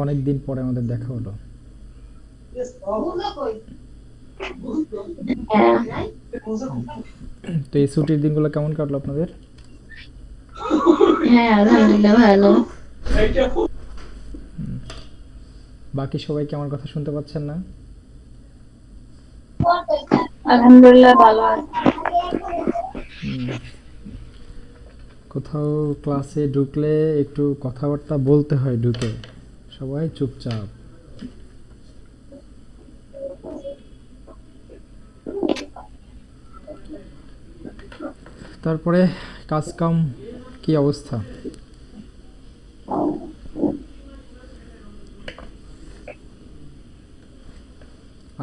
অনেক দিন পরে আমাদের দেখা হলো। হ্যাঁ। তো এই ছুটির দিনগুলো কেমন কাটলো আপনাদের? হ্যাঁ, আলহামদুলিল্লাহ ভালো। বাকি সবাই কি আমার কথা শুনতে পাচ্ছেন না? আলহামদুলিল্লাহ ভালো আছে। কোথাও ক্লাসে ঢুকলে একটু কথাবার্তা বলতে হয় ঢুকে, সবাই চুপচাপ। তারপরে কাজ কাম কি অবস্থা?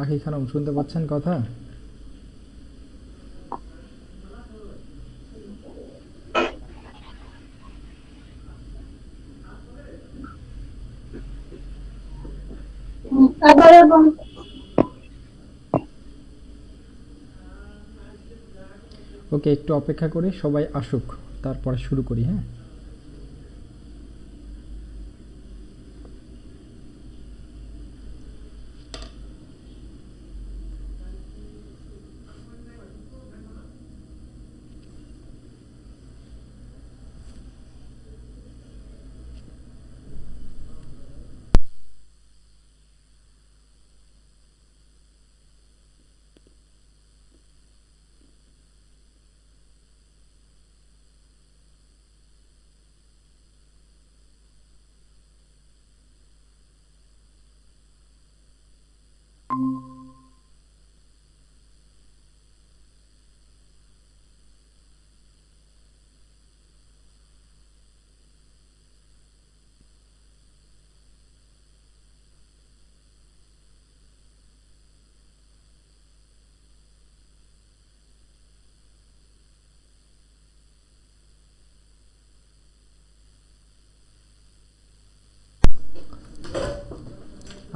আখি খানম শুনতে পাচ্ছেন কথা? আবার এবং ওকে, একটু অপেক্ষা করি, সবাই আসুক, তারপরে শুরু করি। হ্যাঁ,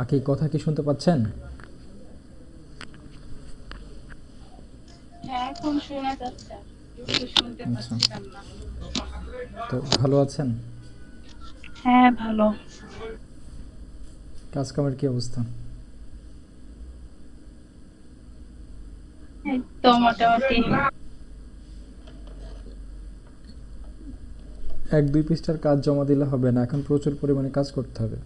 আখি কথা কি শুনতে পাচ্ছেন? হ্যাঁ, এখন শোনা যাচ্ছে। একটু শুনতে আচ্ছা, পাচ্ছিলাম না। তো ভালো আছেন? হ্যাঁ, ভালো। কাজ কামের কি অবস্থা? এই তো মোটামুটি। এক দুই পৃষ্ঠার কাজ জমা দিলে হবে না, এখন প্রচুর পরিমাণে কাজ করতে হবে।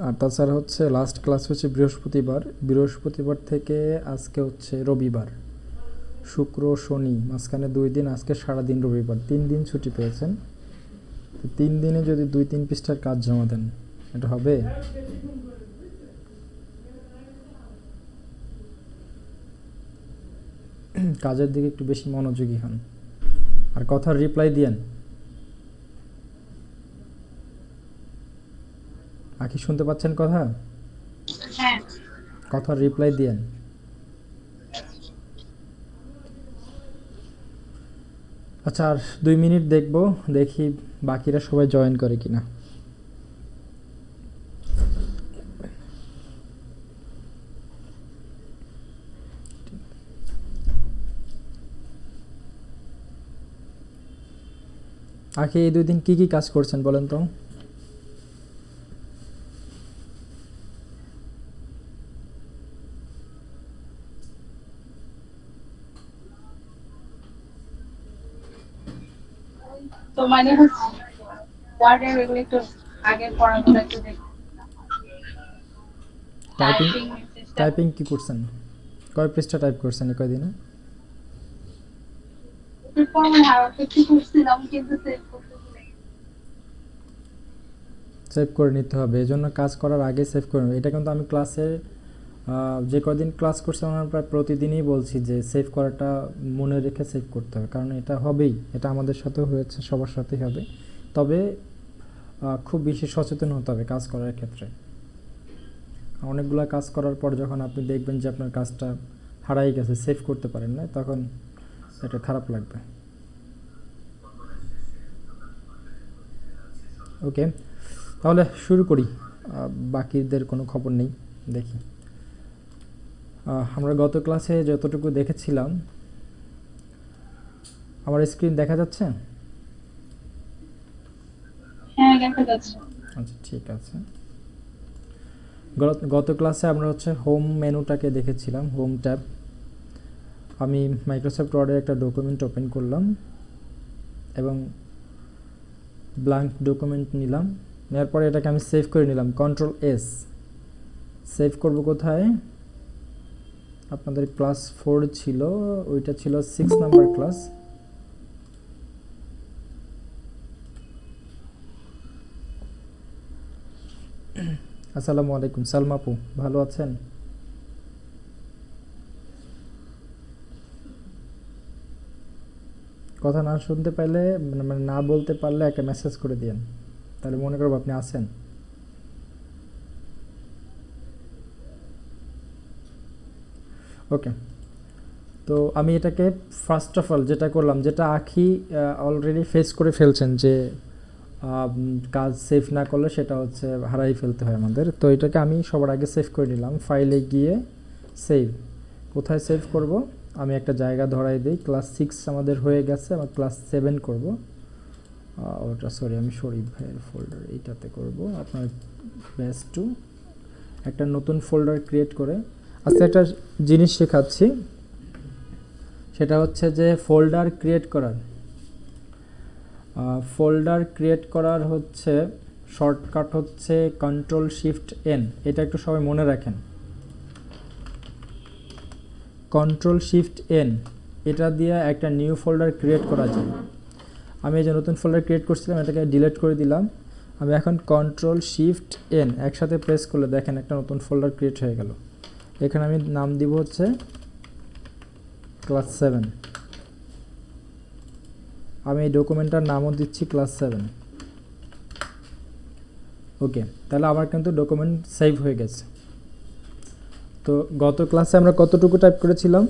আর তাছাড়া হচ্ছে লাস্ট ক্লাস হচ্ছে বৃহস্পতিবার, বৃহস্পতিবার থেকে আজকে হচ্ছে রবিবার, শুক্র শনি মাঝখানে 2 দিন, আজকে সারাদিন রবিবার, 3 দিন ছুটি পেয়েছেন। তো 3 দিনে যদি 2-3 পৃষ্ঠার কাজ জমা দেন, এটা হবে? কাজের দিকে একটু বেশি মনোযোগী হন, আর কথার রিপ্লাই দিয়েন। আখি শুনতে পাচ্ছেন কথা? হ্যাঁ। কথার রিপ্লাই দিয়েন। আচ্ছা, আর 2 মিনিট দেখবো, দেখি বাকিরা সবাই জয়েন করে কিনা। আখি এই 2 দিন কি কি কাজ করছেন বলেন তো? তো মানে হচ্ছে ওয়ার্ডের এগুলো একটু আগের পড়াগুলো একটু দেখি। টাইপিং, টাইপিং চেষ্টা টাইপিং করছি। কি করছেন? কয় পৃষ্ঠা টাইপ করছেন এই কয়দিনে? এরপর মানে আরো একটু করছিলাম কিন্তু সেভ করতে ভুলে গেছি। সেভ করে নিতে হবে, এই জন্য কাজ করার আগে সেভ করে নেবে। এটা কিন্তু আমি ক্লাসে যে কদিন ক্লাস করছি আমরা প্রায় প্রতিদিনই বলছি যে সেভ করাটা মনে রেখে সেভ করতে হবে, কারণ এটা হবেই, এটা আমাদের সাথেও হয়েছে, সবার সাথেই হবে। তবে খুব বেশি সচেতন হতে হবে কাজ করার ক্ষেত্রে। অনেকগুলো কাজ করার পর যখন আপনি দেখবেন যে আপনার কাজটা হারাই গেছে, সেভ করতে পারেন না, তখন এটা খারাপ লাগবে। ওকে, তাহলে শুরু করি। বাকিদের কোনো খবর নেই, দেখি। আমরা গত ক্লাসে যতটুকু দেখেছিলাম, আমার স্ক্রিন দেখা যাচ্ছে? হ্যাঁ, দেখা যাচ্ছে। আচ্ছা ঠিক আছে। গত ক্লাসে আমরা হচ্ছে হোম মেনুটাকে দেখেছিলাম, হোম ট্যাব। আমি মাইক্রোসফট ওয়ার্ডের একটা ডকুমেন্ট ওপেন করলাম এবং ব্ল্যাঙ্ক ডকুমেন্ট নিলাম, নেওয়ার পরে এটাকে আমি সেভ করে নিলাম, কন্ট্রোল এস। সেভ করব কোথায়? আপনাদের ক্লাস 4 ছিল, ওইটা ছিল 6 নাম্বার ক্লাস। আসসালামু আলাইকুম সালমা আপু, ভালো আছেন? কথা না শুনতে পাইলে মানে না বলতে পারলে একটা মেসেজ করে দিয়েন, তাহলে মনে করব আপনি আছেন। ওকে, তো আমি এটাকে ফার্স্ট অফ অল যেটা করলাম, যেটা আখি অলরেডি ফেস করে ফেলছেন, যে কাজ সেভ না করলে সেটা হচ্ছে হারাই ফেলতে হয় আমাদের। তো এটাকে আমি সবার আগে সেভ করে নিলাম, ফাইলে গিয়ে সেভ। কোথায় সেভ করব? আমি একটা জায়গা ধরাই দিই, ক্লাস 6 আমাদের হয়ে গেছে, আমার ক্লাস 7 করব। ওটা সরি, আমি শরীফ ভাইয়ের ফোল্ডার এইটাতে করব। আপনার বেস টু একটা নতুন ফোল্ডার ক্রিয়েট করে আজকে একটা জিনিস শেখাচ্ছি, সেটা হচ্ছে যে ফোল্ডার ক্রিয়েট করার। ফোল্ডার ক্রিয়েট করার হচ্ছে শর্টকাট হচ্ছে কন্ট্রোল শিফট এন। এটা একটু সবাই মনে রাখেন, কন্ট্রোল শিফট এন, এটা দিয়ে একটা নিউ ফোল্ডার ক্রিয়েট করা যায়। আমি এই যে নতুন ফোল্ডার ক্রিয়েট করছিলাম, এটাকে ডিলিট করে দিলাম। আমি এখন কন্ট্রোল শিফট এন একসাথে প্রেস করলে দেখেন একটা নতুন ফোল্ডার ক্রিয়েট হয়ে গেল। এখানে আমি নাম দিব হচ্ছে ক্লাস 7। আমি এই ডকুমেন্টটার নামও দিচ্ছি ক্লাস 7। ওকে, তাহলে আমার কিন্তু ডকুমেন্ট সেভ হয়ে গেছে। তো গত ক্লাসে আমরা কতটুকু টাইপ করেছিলাম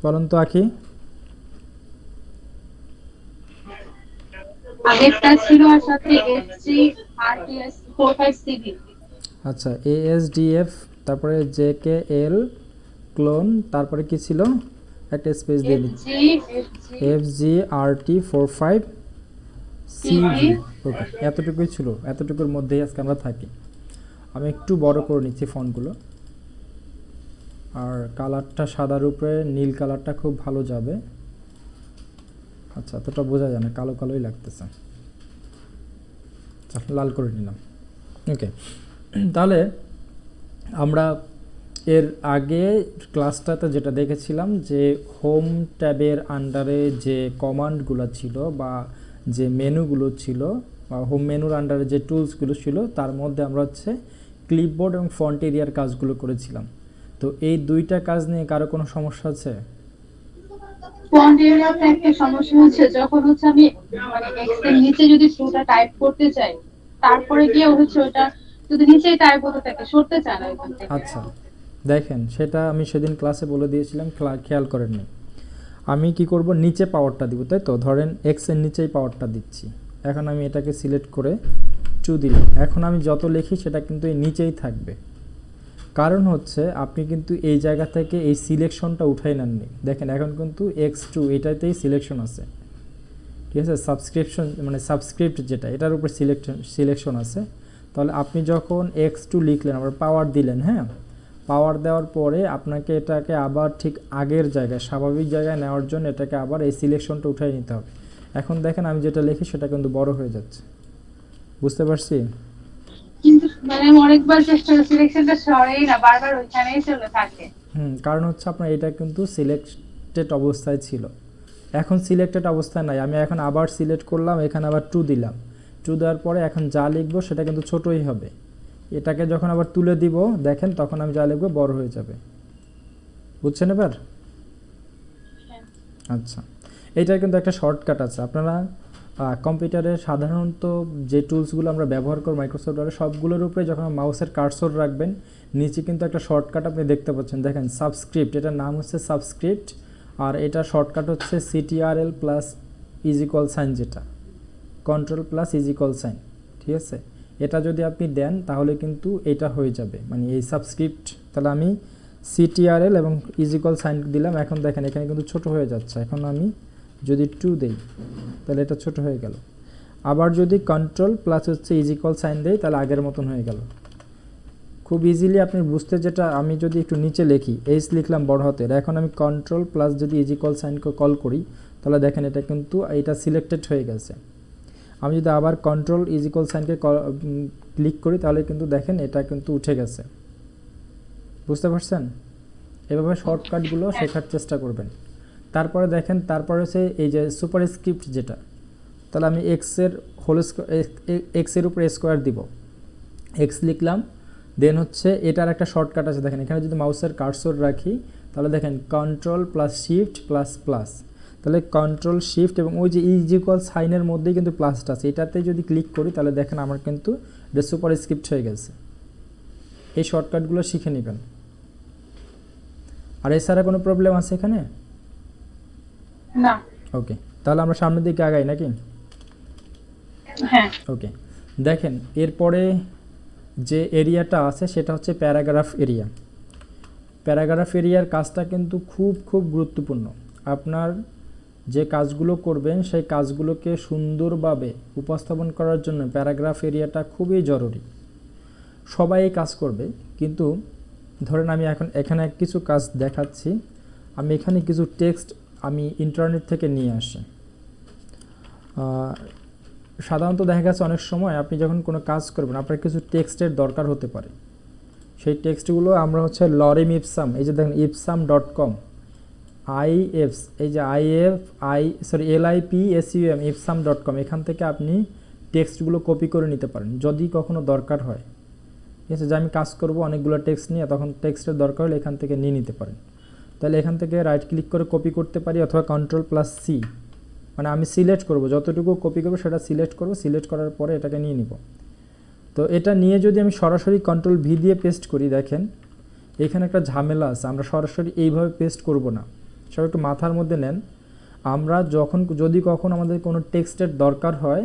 বলুন তো আখি? আগেরটা ছিল আর সাথে এসজি আরটিএস 45সিবি। আচ্ছা, ASDF, তারপরে JKL ক্লোন, তারপরে কি ছিল? একটা স্পেস দিয়ে দিচ্ছি, FGRT45CV। ওকে, এতটুকুই ছিল, এতটুকুর মধ্যেই আজকে আমরা থাকি। আমি একটু বড় করে নিচ্ছি ফন্টগুলো, আর কালারটা সাদার উপরে নীল কালারটা খুব ভালো যাবে। আচ্ছা, এতটা বোঝা যায় না, কালো কালোই লাগতেছে, লাল করে নিলাম। ওকে, তাহলে আমরা এর আগে ক্লাসটাতে যেটা দেখেছিলাম, যে হোম ট্যাবের আন্ডারে যে কমান্ডগুলো ছিল বা যে মেনুগুলো ছিল, বা হোম মেনুর আন্ডারে যে টুলসগুলো ছিল, তার মধ্যে আমরা হচ্ছে ক্লিপবোর্ড এবং ফন্ট এরিয়ার কাজগুলো করেছিলাম। তো এই দুইটা কাজ নিয়ে কারো কোনো সমস্যা আছে? ফন্ট এরিয়াতে একটা সমস্যা হচ্ছে, যখন হচ্ছে আমি মানে এক্স এর নিচে যদি পুরোটা টাইপ করতে চাই, তারপরে গিয়ে হচ্ছে ওটা যদি নিচেই টাইপ হতে থাকে, সরতে চায় না এখান থেকে। আচ্ছা দেখেন, সেটা আমি সেদিন ক্লাসে বলে দিয়েছিলাম, খেয়াল করেননি। আমি কি করব, নিচে পাওয়ারটা দিব, তাই তো? ধরেন এক্স এর নিচেই পাওয়ারটা দিচ্ছি। এখন আমি এটাকে সিলেক্ট করে টু দিলাম। এখন আমি যত লিখি সেটা কিন্তু এই নিচেই থাকবে, কারণ হচ্ছে আপনি কিন্তু এই জায়গা থেকে এই সিলেকশনটা উঠাই নেননি। দেখেন এখন কিন্তু X2 এটাতেই সিলেকশন আছে, ঠিক আছে? সাবস্ক্রিপশন মানে সাবস্ক্রিপ্ট যেটা, এটার উপর সিলেকশন আছে। তাহলে আপনি যখন X2 লিখলেন, আবার পাওয়ার দিলেন, হ্যাঁ, পাওয়ার দেওয়ার পরে আপনাকে এটাকে আবার ঠিক আগের জায়গায়, স্বাভাবিক জায়গায় নেওয়ার জন্য এটাকে আবার এই সিলেকশনটা উঠাই নিতে হবে। এখন দেখেন আমি যেটা লিখি সেটা কিন্তু বড় হয়ে যাচ্ছে, বুঝতে পারছি? কিন্তু মানে আমি অনেকবার চেষ্টা করছি, সিলেকশনটা সরেই না, বারবার ওইখানেই চলে থাকে। কারণ হচ্ছে আপনার এটা কিন্তু সিলেক্টেড অবস্থায় ছিল, এখন সিলেক্টেড অবস্থায় নাই। আমি এখন আবার সিলেক্ট করলাম, এখানে আবার টু দিলাম। টু দেওয়ার পরে এখন যা লিখবো সেটা কিন্তু ছোটই হবে। এটাকে যখন আবার তুলে দিব, দেখেন তখন আমি যা লিখবো বড় হয়ে যাবে, বুঝছেন এবার? আচ্ছা, এইটার কিন্তু একটা শর্টকাট আছে। আপনারা কম্পিউটারে সাধারণত যে টুলসগুলো আমরা ব্যবহার করি মাইক্রোসফট ওয়ার্ডে, সবগুলোর উপরে যখন মাউসের কার্সর রাখবেন, নিচে কিন্তু একটা শর্টকাট আপনি দেখতে পাচ্ছেন, দেখেন সাবস্ক্রিপ্ট, এটার নাম হচ্ছে সাবস্ক্রিপ্ট, আর এটা শর্টকাট হচ্ছে CTRL plus is equal sign, যেটা control plus is equal sign, ঠিক আছে? এটা যদি আপনি দেন তাহলে কিন্তু এটা হয়ে যাবে, মানে এই সাবস্ক্রিপ্ট। তাহলে আমি CTRL এবং ইজ ইকুয়াল সাইন দিলাম, এখন দেখেন এখানে কিন্তু ছোট হয়ে যাচ্ছে। এখন আমি যদি 2 দেই তাহলে এটা ছোট হয়ে গেল। আবার যদি কন্ট্রোল প্লাস হচ্ছে ইজ ইকুয়াল সাইন দেই তাহলে আগের মতন হয়ে গেল। খুব ইজিলি আপনি বুঝতে, যেটা আমি যদি একটু নিচে লিখি, এইচ লিখলাম বড় হাতের, এখন আমি কন্ট্রোল প্লাস যদি ইজ ইকুয়াল সাইনকে কল করি তাহলে দেখেন এটা কিন্তু এটা সিলেক্টেড হয়ে গেছে। আমি যদি আবার কন্ট্রোল ইজ ইকুয়াল সাইনকে ক্লিক করি তাহলে কিন্তু দেখেন এটা কিন্তু উঠে গেছে। বুঝতে পারছেন? এভাবে শর্টকাটগুলো শেখার চেষ্টা করবেন। তারপরে দেখেন, তারপরে হচ্ছে এই যে সুপার স্ক্রিপ্ট যেটা, তাহলে আমি এক্সের হোল এক্সের উপরে স্কোয়ার দিব, এক্স লিখলাম, দেন হচ্ছে এটার একটা শর্টকাট আছে দেখেন, এখানে যদি মাউসের কার্সর রাখি তাহলে দেখেন control plus shift plus plus, তাহলে কন্ট্রোল শিফট এবং ওই যে ইজ ইকুয়াল সাইনের মধ্যেই কিন্তু প্লাসটা আছে, এটাতে যদি ক্লিক করি তাহলে দেখেন আমার কিন্তু এটা সুপার স্ক্রিপ্ট হয়ে গেছে। এই শর্টকাটগুলো শিখে নেবেন। আর এছাড়া কোনো প্রবলেম আছে এখানে? না। ওকে, তাহলে আমরা সামনের দিকে আগাই নাকি? হ্যাঁ। ওকে, দেখেন এরপরে যে এরিয়াটা আছে সেটা হচ্ছে প্যারাগ্রাফ এরিয়া। প্যারাগ্রাফ এরিয়ার কাজটা কিন্তু খুব খুব গুরুত্বপূর্ণ। আপনার যে কাজগুলো করবেন সেই কাজগুলোকে সুন্দরভাবে উপস্থাপন করার জন্য প্যারাগ্রাফ এরিয়াটা খুবই জরুরি। সবাই কাজ করবে, কিন্তু ধরেন আমি এখন এখানে কিছু কাজ দেখাচ্ছি, আমি এখানে কিছু টেক্সট আমি ইন্টারনেট থেকে নিয়ে আসি। সাধারণত দেখা গেছে অনেক সময় আপনি যখন কোনো কাজ করবেন আপনার কিছু টেক্সটের দরকার হতে পারে। সেই টেক্সটগুলো আমরা হচ্ছে লরেম ইপসাম, এই যে দেখেন ipsam.com, এই যে LIPSUM ipsam.com, এখান থেকে আপনি টেক্সটগুলো কপি করে নিতে পারেন যদি কখনো দরকার হয়। ঠিক আছে, যে আমি কাজ করব অনেকগুলো টেক্সট নিয়ে, তখন টেক্সটের দরকার হলে এখান থেকে নিয়ে নিতে পারেন। তাহলে এখান থেকে রাইট ক্লিক করে কপি করতে পারি, অথবা কন্ট্রোল প্লাস সি, মানে আমি সিলেক্ট করব, যতটুকু কপি করব সেটা সিলেক্ট করব, সিলেক্ট করার পরে এটাকে নিয়ে নিব। তো এটা নিয়ে যদি আমি সরাসরি কন্ট্রোল ভি দিয়ে পেস্ট করি, দেখেন এখানে একটা ঝামেলা আছে, আমরা সরাসরি এইভাবে পেস্ট করব না। সব একটু মাথার মধ্যে নেন। আমরা যদি কখনো আমাদের কোনো টেক্সটের দরকার হয়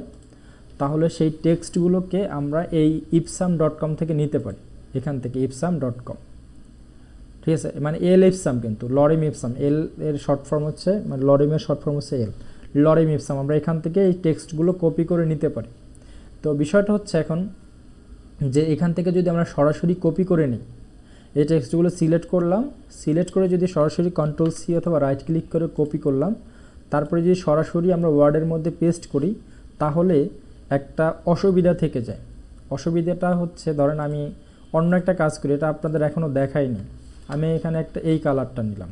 তাহলে সেই টেক্সটগুলোকে আমরা এই ipsam.com থেকে নিতে পারি, এখান থেকে ipsam.com। ঠিক আছে, মানে ipsam, কিন্তু লরেম ইপসাম, এর শর্ট ফর্ম হচ্ছে, মানে লরেমের শর্ট ফর্ম হচ্ছে লরেম ইপসাম, আমরা এখান থেকে এই টেক্সটগুলো কপি করে নিতে পারি। তো বিষয়টা হচ্ছে এখন যে এখান থেকে যদি আমরা সরাসরি কপি করে নিই, এই টেক্সটগুলো সিলেক্ট করলাম, সিলেক্ট করে যদি সরাসরি কন্ট্রোল সি অথবা রাইট ক্লিক করে কপি করলাম, তারপরে যদি সরাসরি আমরা ওয়ার্ডের মধ্যে পেস্ট করি তাহলে একটা অসুবিধা থেকে যায়। অসুবিধাটা হচ্ছে, ধরেন আমি অন্য একটা কাজ করি, এটা আপনাদের এখনও দেখাইনি। আমি এখানে একটা এই কালারটা নিলাম,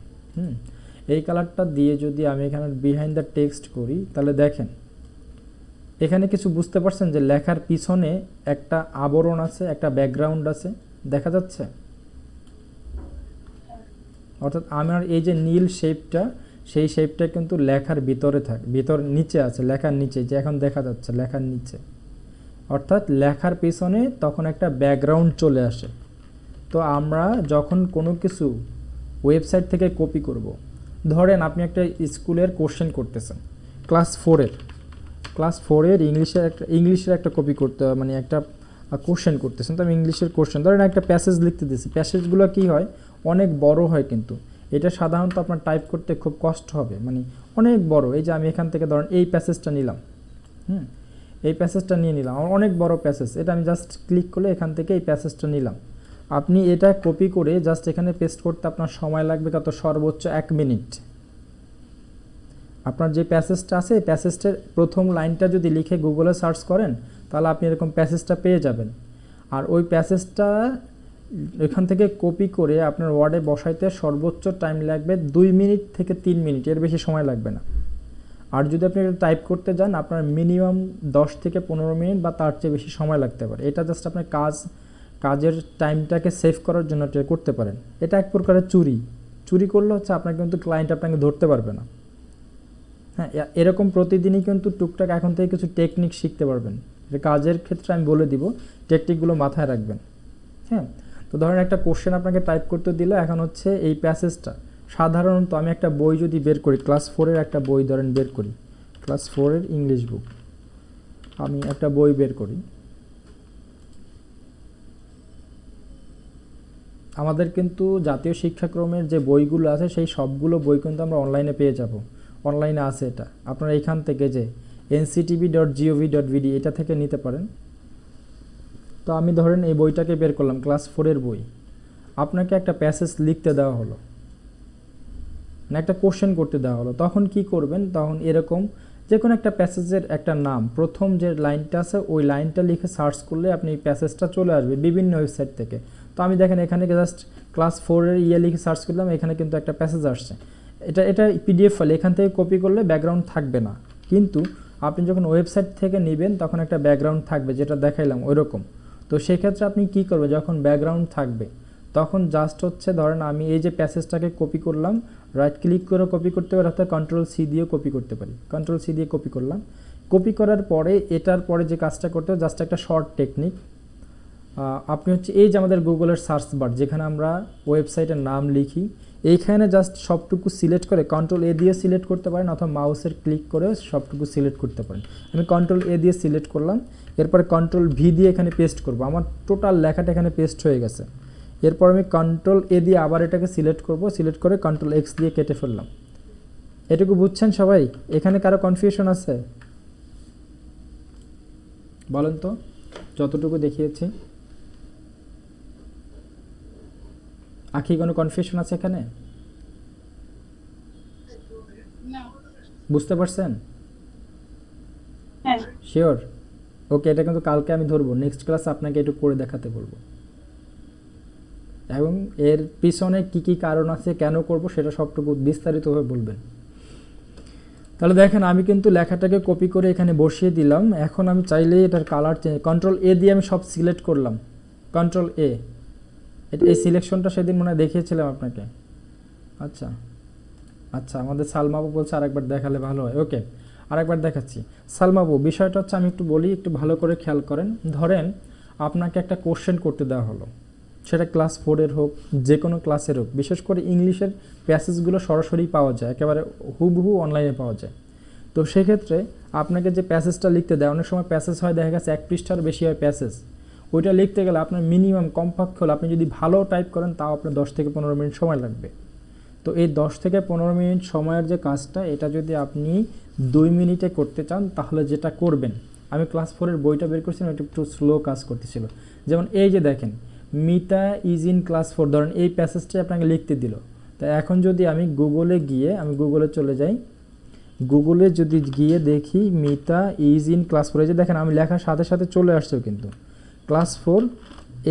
এই কালারটা দিয়ে যদি আমি এখানে বিহাইন্ড দ্য টেক্সট করি তাহলে দেখেন এখানে কিছু বুঝতে পারছেন যে লেখার পিছনে একটা আবরণ আছে, একটা ব্যাকগ্রাউন্ড আছে, দেখা যাচ্ছে? অর্থাৎ আমার এই যে নীল শেপটা, সেই শেপটা কিন্তু লেখার ভিতরে থাকে, নিচে আছে, লেখার নিচে, যে এখন দেখা যাচ্ছে লেখার নিচে, অর্থাৎ লেখার পিছনে তখন একটা ব্যাকগ্রাউন্ড চলে আসে। তো আমরা যখন কোনো কিছু ওয়েবসাইট থেকে কপি করব, ধরেন আপনি একটা স্কুলের কোশ্চেন করতেছেন, ক্লাস ফোরের ইংলিশের একটা কপি করতে, মানে একটা কোশ্চেন করতেছেন, তো আমি ইংলিশের কোশ্চেন, ধরেন একটা প্যাসেজ লিখতে দিচ্ছি, প্যাসেজগুলো কী হয়, অনেক বড় হয়, কিন্তু এটা সাধারণত আপনার টাইপ করতে খুব কষ্ট হবে, মানে অনেক বড়। এই যে আমি এখান থেকে ধরেন এই প্যাসেজটা নিলাম, এই প্যাসেজটা নিয়ে নিলাম, আমার অনেক বড় প্যাসেজ, এটা আমি জাস্ট ক্লিক করলে এখান থেকে এই প্যাসেজটা নিলাম। আপনি এটা কপি করে জাস্ট এখানে পেস্ট করতে আপনার সময় লাগবে কত, সর্বোচ্চ 1 মিনিট। আপনার যে প্যাসেজটা আছে, এই প্যাসেজটার প্রথম লাইনটা যদি লিখে গুগলে সার্চ করেন তাহলে আপনি এরকম প্যাসেজটা পেয়ে যাবেন। আর ওই প্যাসেজটা এখান থেকে কপি করে আপনার ওয়ার্ডে বসাইতে সর্বোচ্চ টাইম লাগবে 2 মিনিট থেকে 3 মিনিট, এর বেশি সময় লাগবে না। আর যদি আপনি এটা টাইপ করতে যান আপনার মিনিমাম 10 থেকে 15 মিনিট বা তার চেয়ে বেশি সময় লাগতে পারে। এটা জাস্ট আপনার কাজের টাইমটাকে সেভ করার জন্য এটা করতে পারেন। এটা এক প্রকারের চুরি করলে হচ্ছে আপনার কিন্তু ক্লায়েন্ট আপনাকে ধরতে পারবে না। হ্যাঁ, এরকম প্রতিদিনই কিন্তু টুকটাক এখন থেকে কিছু টেকনিক শিখতে পারবেন। এটা কাজের ক্ষেত্রে আমি বলে দিব, টেকনিকগুলো মাথায় রাখবেন। হ্যাঁ, তো ধরেন একটা কোশ্চেন আপনাকে টাইপ করতে দিল, এখন হচ্ছে এই প্যাসেজটা, সাধারণত আমি একটা বই যদি বের করি, ক্লাস 4-এর একটা বই ধরেন বের করি, ক্লাস 4-এর ইংলিশ বুক, আমি একটা বই বের করি। আমাদের কিন্তু জাতীয় শিক্ষাক্রমের যে বইগুলো আছে সেই সবগুলো বই কিন্তু আমরা অনলাইনে পেয়ে যাব, অনলাইনে আছে। এটা আপনারা এখান থেকে যে nctv.gov.bd এটা থেকে নিতে পারেন। তো আমি ধরেন এই বইটাকে বের করলাম, ক্লাস 4-এর বই। আপনাকে একটা প্যাসেজ লিখতে দেওয়া হলো, না একটা কোশ্চেন করতে দেওয়া হলো, তখন কি করবেন? তখন এরকম যে কোনো একটা প্যাসেজের একটা নাম, প্রথম যে লাইনটা আছে ওই লাইনটা লিখে সার্চ করলে আপনি এই প্যাসেজটা চলে আসবে বিভিন্ন ওয়েবসাইট থেকে। তো আমি দেখেন এখানে জাস্ট ক্লাস 4-এর লিখে সার্চ করলাম, এখানে কিন্তু একটা প্যাসেজ আসছে। এটা পিডিএফ ফাইল, এখান থেকে কপি করলে ব্যাকগ্রাউন্ড থাকবে না, কিন্তু আপনি যখন ওয়েবসাইট থেকে নেবেন তখন একটা ব্যাকগ্রাউন্ড থাকবে, যেটা দেখাইলাম ওইরকম। তো সেক্ষেত্রে আপনি কি করবেন, যখন ব্যাকগ্রাউন্ড থাকবে তখন জাস্ট হচ্ছে ধরেন আমি এই যে প্যাসেজটাকে কপি করলাম, রাইট ক্লিক করে কপি করতে পারি, অর্থাৎ কন্ট্রোল-সি দিয়ে কপি করতে পারি। কন্ট্রোল-সি দিয়ে কপি করলাম। কপি করার পরে এটার পরে যে কাজটা করতে হবে, জাস্ট একটা শর্ট টেকনিক। আপনি হচ্ছে এই যে আমাদের গুগলের সার্চ বার, যেখানে আমরা ওয়েবসাইটের নাম লিখি, এইখানে জাস্ট সবটুকু সিলেক্ট করে কন্ট্রোল-এ দিয়ে সিলেক্ট করতে পারেন, অথবা মাউসের ক্লিক করে সবটুকু সিলেক্ট করতে পারেন। আমি কন্ট্রোল-এ দিয়ে সিলেক্ট করলাম, এরপরে কন্ট্রোল-ভি দিয়ে এখানে পেস্ট করব। আমার টোটাল লেখাটা এখানে পেস্ট হয়ে গেছে। এরপর আমি কন্ট্রোল-এ দিয়ে আবার এটাকে সিলেক্ট করব, সিলেক্ট করে কন্ট্রোল-এক্স দিয়ে কেটে ফেললাম। এটুকু বুঝছেন সবাই? এখানে কারো কনফিউশন আছে বলেন তো, যতটুকু দেখিয়েছি? আখি কোনো কনফিউশন আছে এখানে? না। বুঝতে পারছেন? হ্যাঁ। শিওর? ওকে, এটা কিন্তু কালকে আমি ধরবো, নেক্সট ক্লাসে আপনাকে একটু করে দেখাতে বলবো, এবং এর পিছনে কি কি কারণ আছে, কেন করব সেটা সবটুকু বিস্তারিতভাবে বলবেন। তাহলে দেখেন আমি কিন্তু লেখাটাকে কপি করে এখানে বসিয়ে দিলাম। এখন আমি চাইলেই এটার কালার চেঞ্জ, কন্ট্রোল-এ দিয়ে আমি সব সিলেক্ট করলাম, কন্ট্রোল-এ। এই সিলেকশনটা সেদিন মনে হয় দেখিয়েছিলাম আপনাকে। আচ্ছা আচ্ছা, আমাদের সালমাবু বলছে আরেকবার দেখালে ভালো হয়। ওকে, আরেকবার দেখাচ্ছি। সালমাবু, বিষয়টা হচ্ছে আমি একটু বলি, একটু ভালো করে খেয়াল করেন। ধরেন আপনাকে একটা কোশ্চেন করতে দেওয়া হলো, সেটা ক্লাস 4-এর হোক, যে কোনো ক্লাসের হোক। বিশেষ করে ইংলিশের প্যাসেজগুলো সরাসরি পাওয়া যায়, একেবারে হুবহু অনলাইনে পাওয়া যায়। তো সেক্ষেত্রে আপনাকে যে প্যাসেজটা লিখতে দেয়, অনেক সময় প্যাসেজ হয় দেখা গেছে 1 পৃষ্ঠার বেশি হয় প্যাসেজ। ওইটা লিখতে গেলে আপনার মিনিমাম কমপক্ষে হলে, আপনি যদি ভালো টাইপ করেন তাও আপনার 10 থেকে 15 মিনিট সময় লাগবে। তো এই 10 থেকে 15 মিনিট সময়ের যে কাজটা, এটা যদি আপনি 2 মিনিটে করতে চান তাহলে যেটা করবেন, আমি ক্লাস 4-এর বইটা বের করছিলাম, এটা একটু স্লো কাজ করতেছিল। যেমন এই যে দেখেন, মিতা ইজ ইন ক্লাস 4, ধরেন এই প্যাসেজটাই আপনাকে লিখতে দিল। তো এখন যদি আমি গুগলে গিয়ে, আমি গুগলে চলে যাই, গুগলে যদি গিয়ে দেখি মিতা ইজ ইন ক্লাস 4, এই যে দেখেন আমি লেখার সাথে সাথে চলে আসছে কিন্তু ক্লাস 4।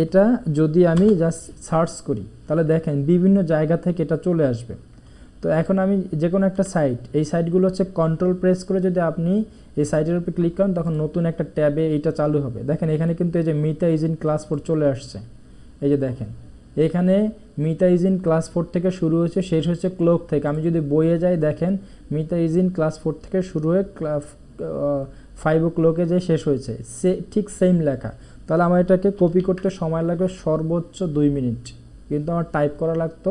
এটা যদি আমি জাস্ট সার্চ করি তাহলে দেখেন বিভিন্ন জায়গা থেকে এটা চলে আসবে। তো এখন আমি যে কোনো একটা সাইট, এই সাইটগুলো হচ্ছে কন্ট্রোল প্রেস করে যদি আপনি এই সাইটের উপর ক্লিক করেন তখন নতুন একটা ট্যাবে এইটা চালু হবে। দেখেন এখানে কিন্তু এই যে মিতা ইজ ইন ক্লাস 4 চলে আসছে। এই যে দেখেন এখানে মিতা ইজ ইন ক্লাস 4 থেকে শুরু হয়েছে, শেষ হচ্ছে ক্লোক থেকে। আমি যদি বইয়ে যাই দেখেন মিতা ইজ ইন ক্লাস 4 থেকে শুরু হয়ে 5 o'clock যে শেষ হয়েছে, ঠিক সেম লেখা। তাহলে আমার এটাকে কপি করতে সময় লাগবে সর্বোচ্চ 2 মিনিট, কিন্তু আমার টাইপ করা লাগতো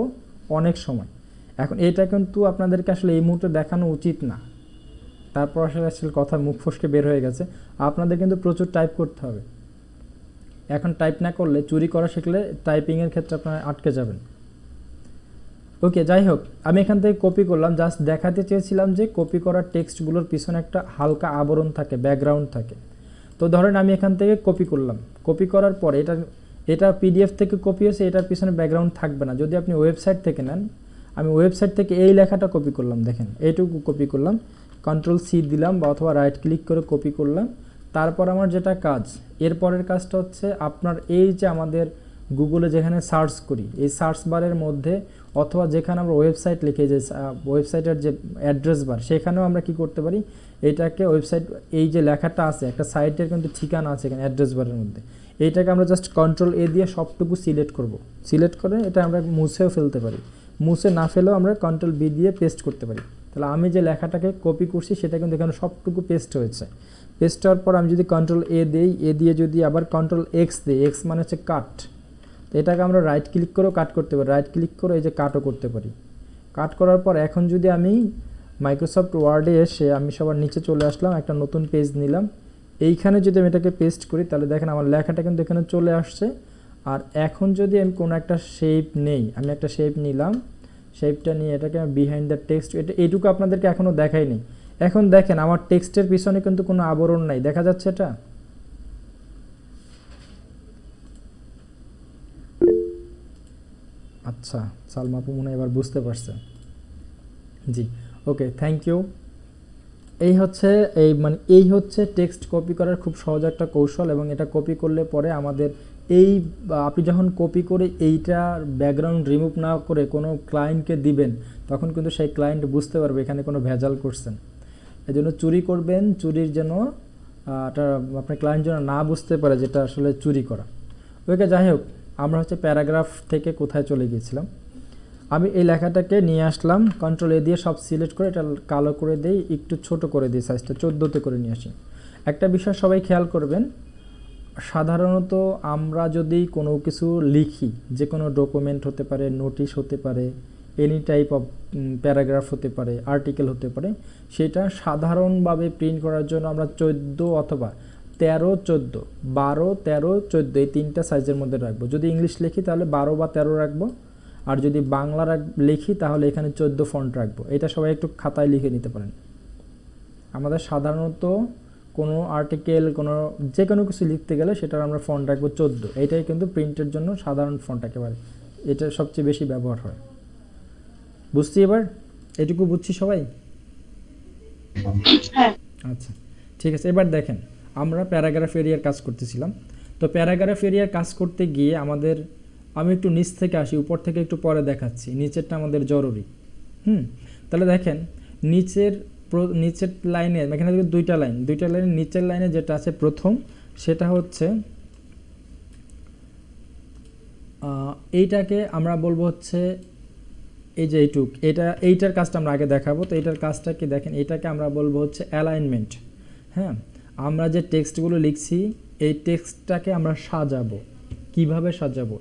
অনেক সময়। এখন এটা কিন্তু আপনাদেরকে আসলে এই মুহূর্তে দেখানো উচিত না, তারপর আসলে কথা মুখ ফসকে বের হয়ে গেছে। আপনাদের কিন্তু প্রচুর টাইপ করতে হবে। এখন টাইপ না করলে, চুরি করা শিখলে টাইপিংয়ের ক্ষেত্রে আপনারা আটকে যাবেন। ওকে, যাই হোক, আমি এখান থেকে কপি করলাম, জাস্ট দেখাতে চেয়েছিলাম যে কপি করা টেক্সটগুলোর পিছনে একটা হালকা আবরণ থাকে, ব্যাকগ্রাউন্ড থাকে। তো ধরেন আমি এখান থেকে কপি করলাম, কপি করার পরে এটা পিডিএফ থেকে কপি হয়েছে, এটার পিছনে ব্যাকগ্রাউন্ড থাকবে না। যদি আপনি ওয়েবসাইট থেকে নেন, আমি ওয়েবসাইট থেকে এই লেখাটা কপি করলাম, দেখেন এইটুকু কপি করলাম, কন্ট্রোল-সি দিলাম বা অথবা রাইট ক্লিক করে কপি করলাম। তারপর আমার যেটা কাজ, এরপরের কাজটা হচ্ছে আপনার এই যে আমাদের গুগলে যেখানে সার্চ করি, এই সার্চ বারের মধ্যে অথবা যেখানে আমরা ওয়েবসাইট লিখে, যে ওয়েবসাইটের যে অ্যাড্রেস বার, সেখানেও আমরা কি করতে পারি, এইটাকে ওয়েবসাইট, এই যে লেখাটা আছে একটা সাইটের কিন্তু ঠিকানা আছে এখানে অ্যাড্রেস বারের মধ্যে, এইটাকে আমরা জাস্ট কন্ট্রোল-এ দিয়ে সবটুকু সিলেক্ট করব। সিলেক্ট করে এটা আমরা মুছেও ফেলতে পারি, মুছে না ফেলেও আমরা কন্ট্রোল-বি দিয়ে পেস্ট করতে পারি। তাহলে আমি যে লেখাটাকে কপি করছি সেটা কিন্তু এখানে সবটুকু পেস্ট হয়েছে। পেস্ট হওয়ার পর আমি যদি কন্ট্রোল-এ দিই, এ দিয়ে যদি আবার কন্ট্রোল-এক্স দিই, এক্স মানে হচ্ছে কাট, তো এটাকে আমরা রাইট ক্লিক করেও কাট করতে পারি, রাইট ক্লিক করে এই যে কাটও করতে পারি। কাট করার পর এখন যদি আমি মাইক্রোসফট ওয়ার্ডে এসে আমি সবার নিচে চলে আসলাম, একটা নতুন পেজ নিলাম, এইখানে যদি আমি এটাকে পেস্ট করি তাহলে দেখেন আমার লেখাটা কিন্তু এখানে চলে আসছে। আর এখন যদি আমি কোনো একটা শেপ নেই, আমি একটা শেপ নিলাম, শেপটা নিয়ে এটাকে আমি বিহাইন্ড দ্য টেক্সট, এইটুকু আপনাদেরকে এখনও দেখাইনি। এখন দেখেন আমার টেক্সটের পিছনে কিন্তু কোনো আবরণ নাই, দেখা যাচ্ছে এটা? আচ্ছা, সালমা আপু মনে হয় এবার বুঝতে পারছে। জি, ওকে, থ্যাংক ইউ। এই হচ্ছে টেক্সট কপি করার খুব সহজ একটা কৌশল, এবং এটা কপি করলে পরে আমাদের আপনি যখন কপি করে এইটার ব্যাকগ্রাউন্ড রিমুভ না করে কোনো ক্লায়েন্টকে দিবেন, তখন কিন্তু সেই ক্লায়েন্ট বুঝতে পারবে এখানে কোনো ভেজাল করছেন। এই জন্য চুরি করবেন, চুরির যেন আপনার ক্লায়েন্ট যেন না বুঝতে পারে যেটা আসলে চুরি করা। ওকে, যাই হোক, আমরা হচ্ছে প্যারাগ্রাফ থেকে কোথায় চলে গিয়েছিলাম। আমি এই লেখাটাকে নিয়ে আসলাম, কন্ট্রোল এ দিয়ে সব সিলেক্ট করে এটা কালো করে দিই, একটু ছোট করে দিই, সাইজটা 14তে করে নিয়ে আসি। একটা বিষয় সবাই খেয়াল করবেন, সাধারণত আমরা যদি কোনো কিছু লিখি, যে কোনো ডকুমেন্ট হতে পারে, নোটিশ হতে পারে, এনি টাইপ অফ প্যারাগ্রাফ হতে পারে, আর্টিকেল হতে পারে, সেটা সাধারণভাবে প্রিন্ট করার জন্য আমরা 14 অথবা 13, 14, 12, 13, 14 এই তিনটা সাইজের মধ্যে রাখবো। যদি ইংলিশ লিখি তাহলে 12 বা 13 রাখবো, আর যদি বাংলা লিখি তাহলে এখানে 14 ফন্ট রাখবো। এটা সবাই একটু খাতায় লিখে নিতে পারেন। আমাদের সাধারণত কোনো আর্টিকেল, যে কোনো কিছু লিখতে গেলে সেটার আমরা ফন্ট রাখবো 14। এইটাই কিন্তু প্রিন্টের জন্য সাধারণ ফন্ট একেবারে, এটা সবচেয়ে বেশি ব্যবহার হয়। বুঝছি এবার? এটুকু বুঝছি সবাই? আচ্ছা, ঠিক আছে। এবার দেখেন, আমরা প্যারাগ্রাফ এরিয়ার কাজ করতেছিলাম। তো প্যারাগ্রাফ এরিয়ার কাজ করতে গিয়ে আমি একটু নিচ থেকে আসি, উপর থেকে একটু পরে দেখাচ্ছি। নিচেরটা আমাদের জরুরি। তাহলে দেখেন, নিচের লাইনে, এখানে দুইটা লাইনের নিচের লাইনে যেটা আছে প্রথম, সেটা হচ্ছে এইটাকে আমরা বলবো হচ্ছে এই যে এইটার কাজটা আমরা আগে দেখাবো। তো এইটার কাজটা কি দেখেন, এটাকে আমরা বলবো হচ্ছে অ্যালাইনমেন্ট। হ্যাঁ, আমরা যে টেক্সটগুলো লিখছি এই টেক্সটটাকে আমরা সাজাবো। কিভাবে সাজাবো?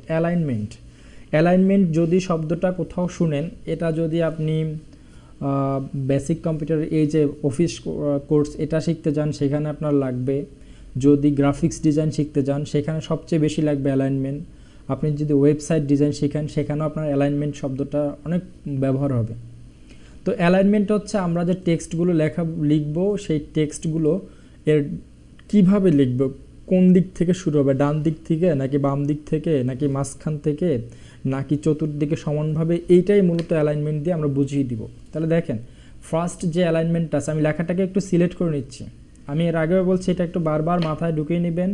অ্যালাইনমেন্ট যদি শব্দটা কোথাও শুনেন, এটা যদি আপনি বেসিক কম্পিউটার এই যে অফিস কোর্স এটা শিখতে যান সেখানে আপনার লাগবে। যদি গ্রাফিক্স ডিজাইন শিখতে যান সেখানে সবচেয়ে বেশি লাগবে অ্যালাইনমেন্ট। আপনি যদি ওয়েবসাইট ডিজাইন শিখেন সেখানেও আপনার অ্যালাইনমেন্ট শব্দটা অনেক ব্যবহার হবে। তো অ্যালাইনমেন্ট হচ্ছে আমরা যে টেক্সটগুলো লিখব, সেই টেক্সটগুলো এর কিভাবে লিখব, কোন দিক থেকে শুরু হবে, ডান দিক থেকে নাকি বাম দিক থেকে নাকি মাঝখান থেকে নাকি চতুর্দিকে সমানভাবে, এইটাই মূলত অ্যালাইনমেন্ট দিয়ে আমরা বুঝিয়ে দিব। তাহলে দেখেন, ফার্স্ট যে অ্যালাইনমেন্টটা আছে, আমি লেখাটাকে একটু সিলেক্ট করে নিচ্ছি। আমি এর আগেও বলছি, এটা একটু বারবার মাথায় ঢুকিয়ে নেবেন।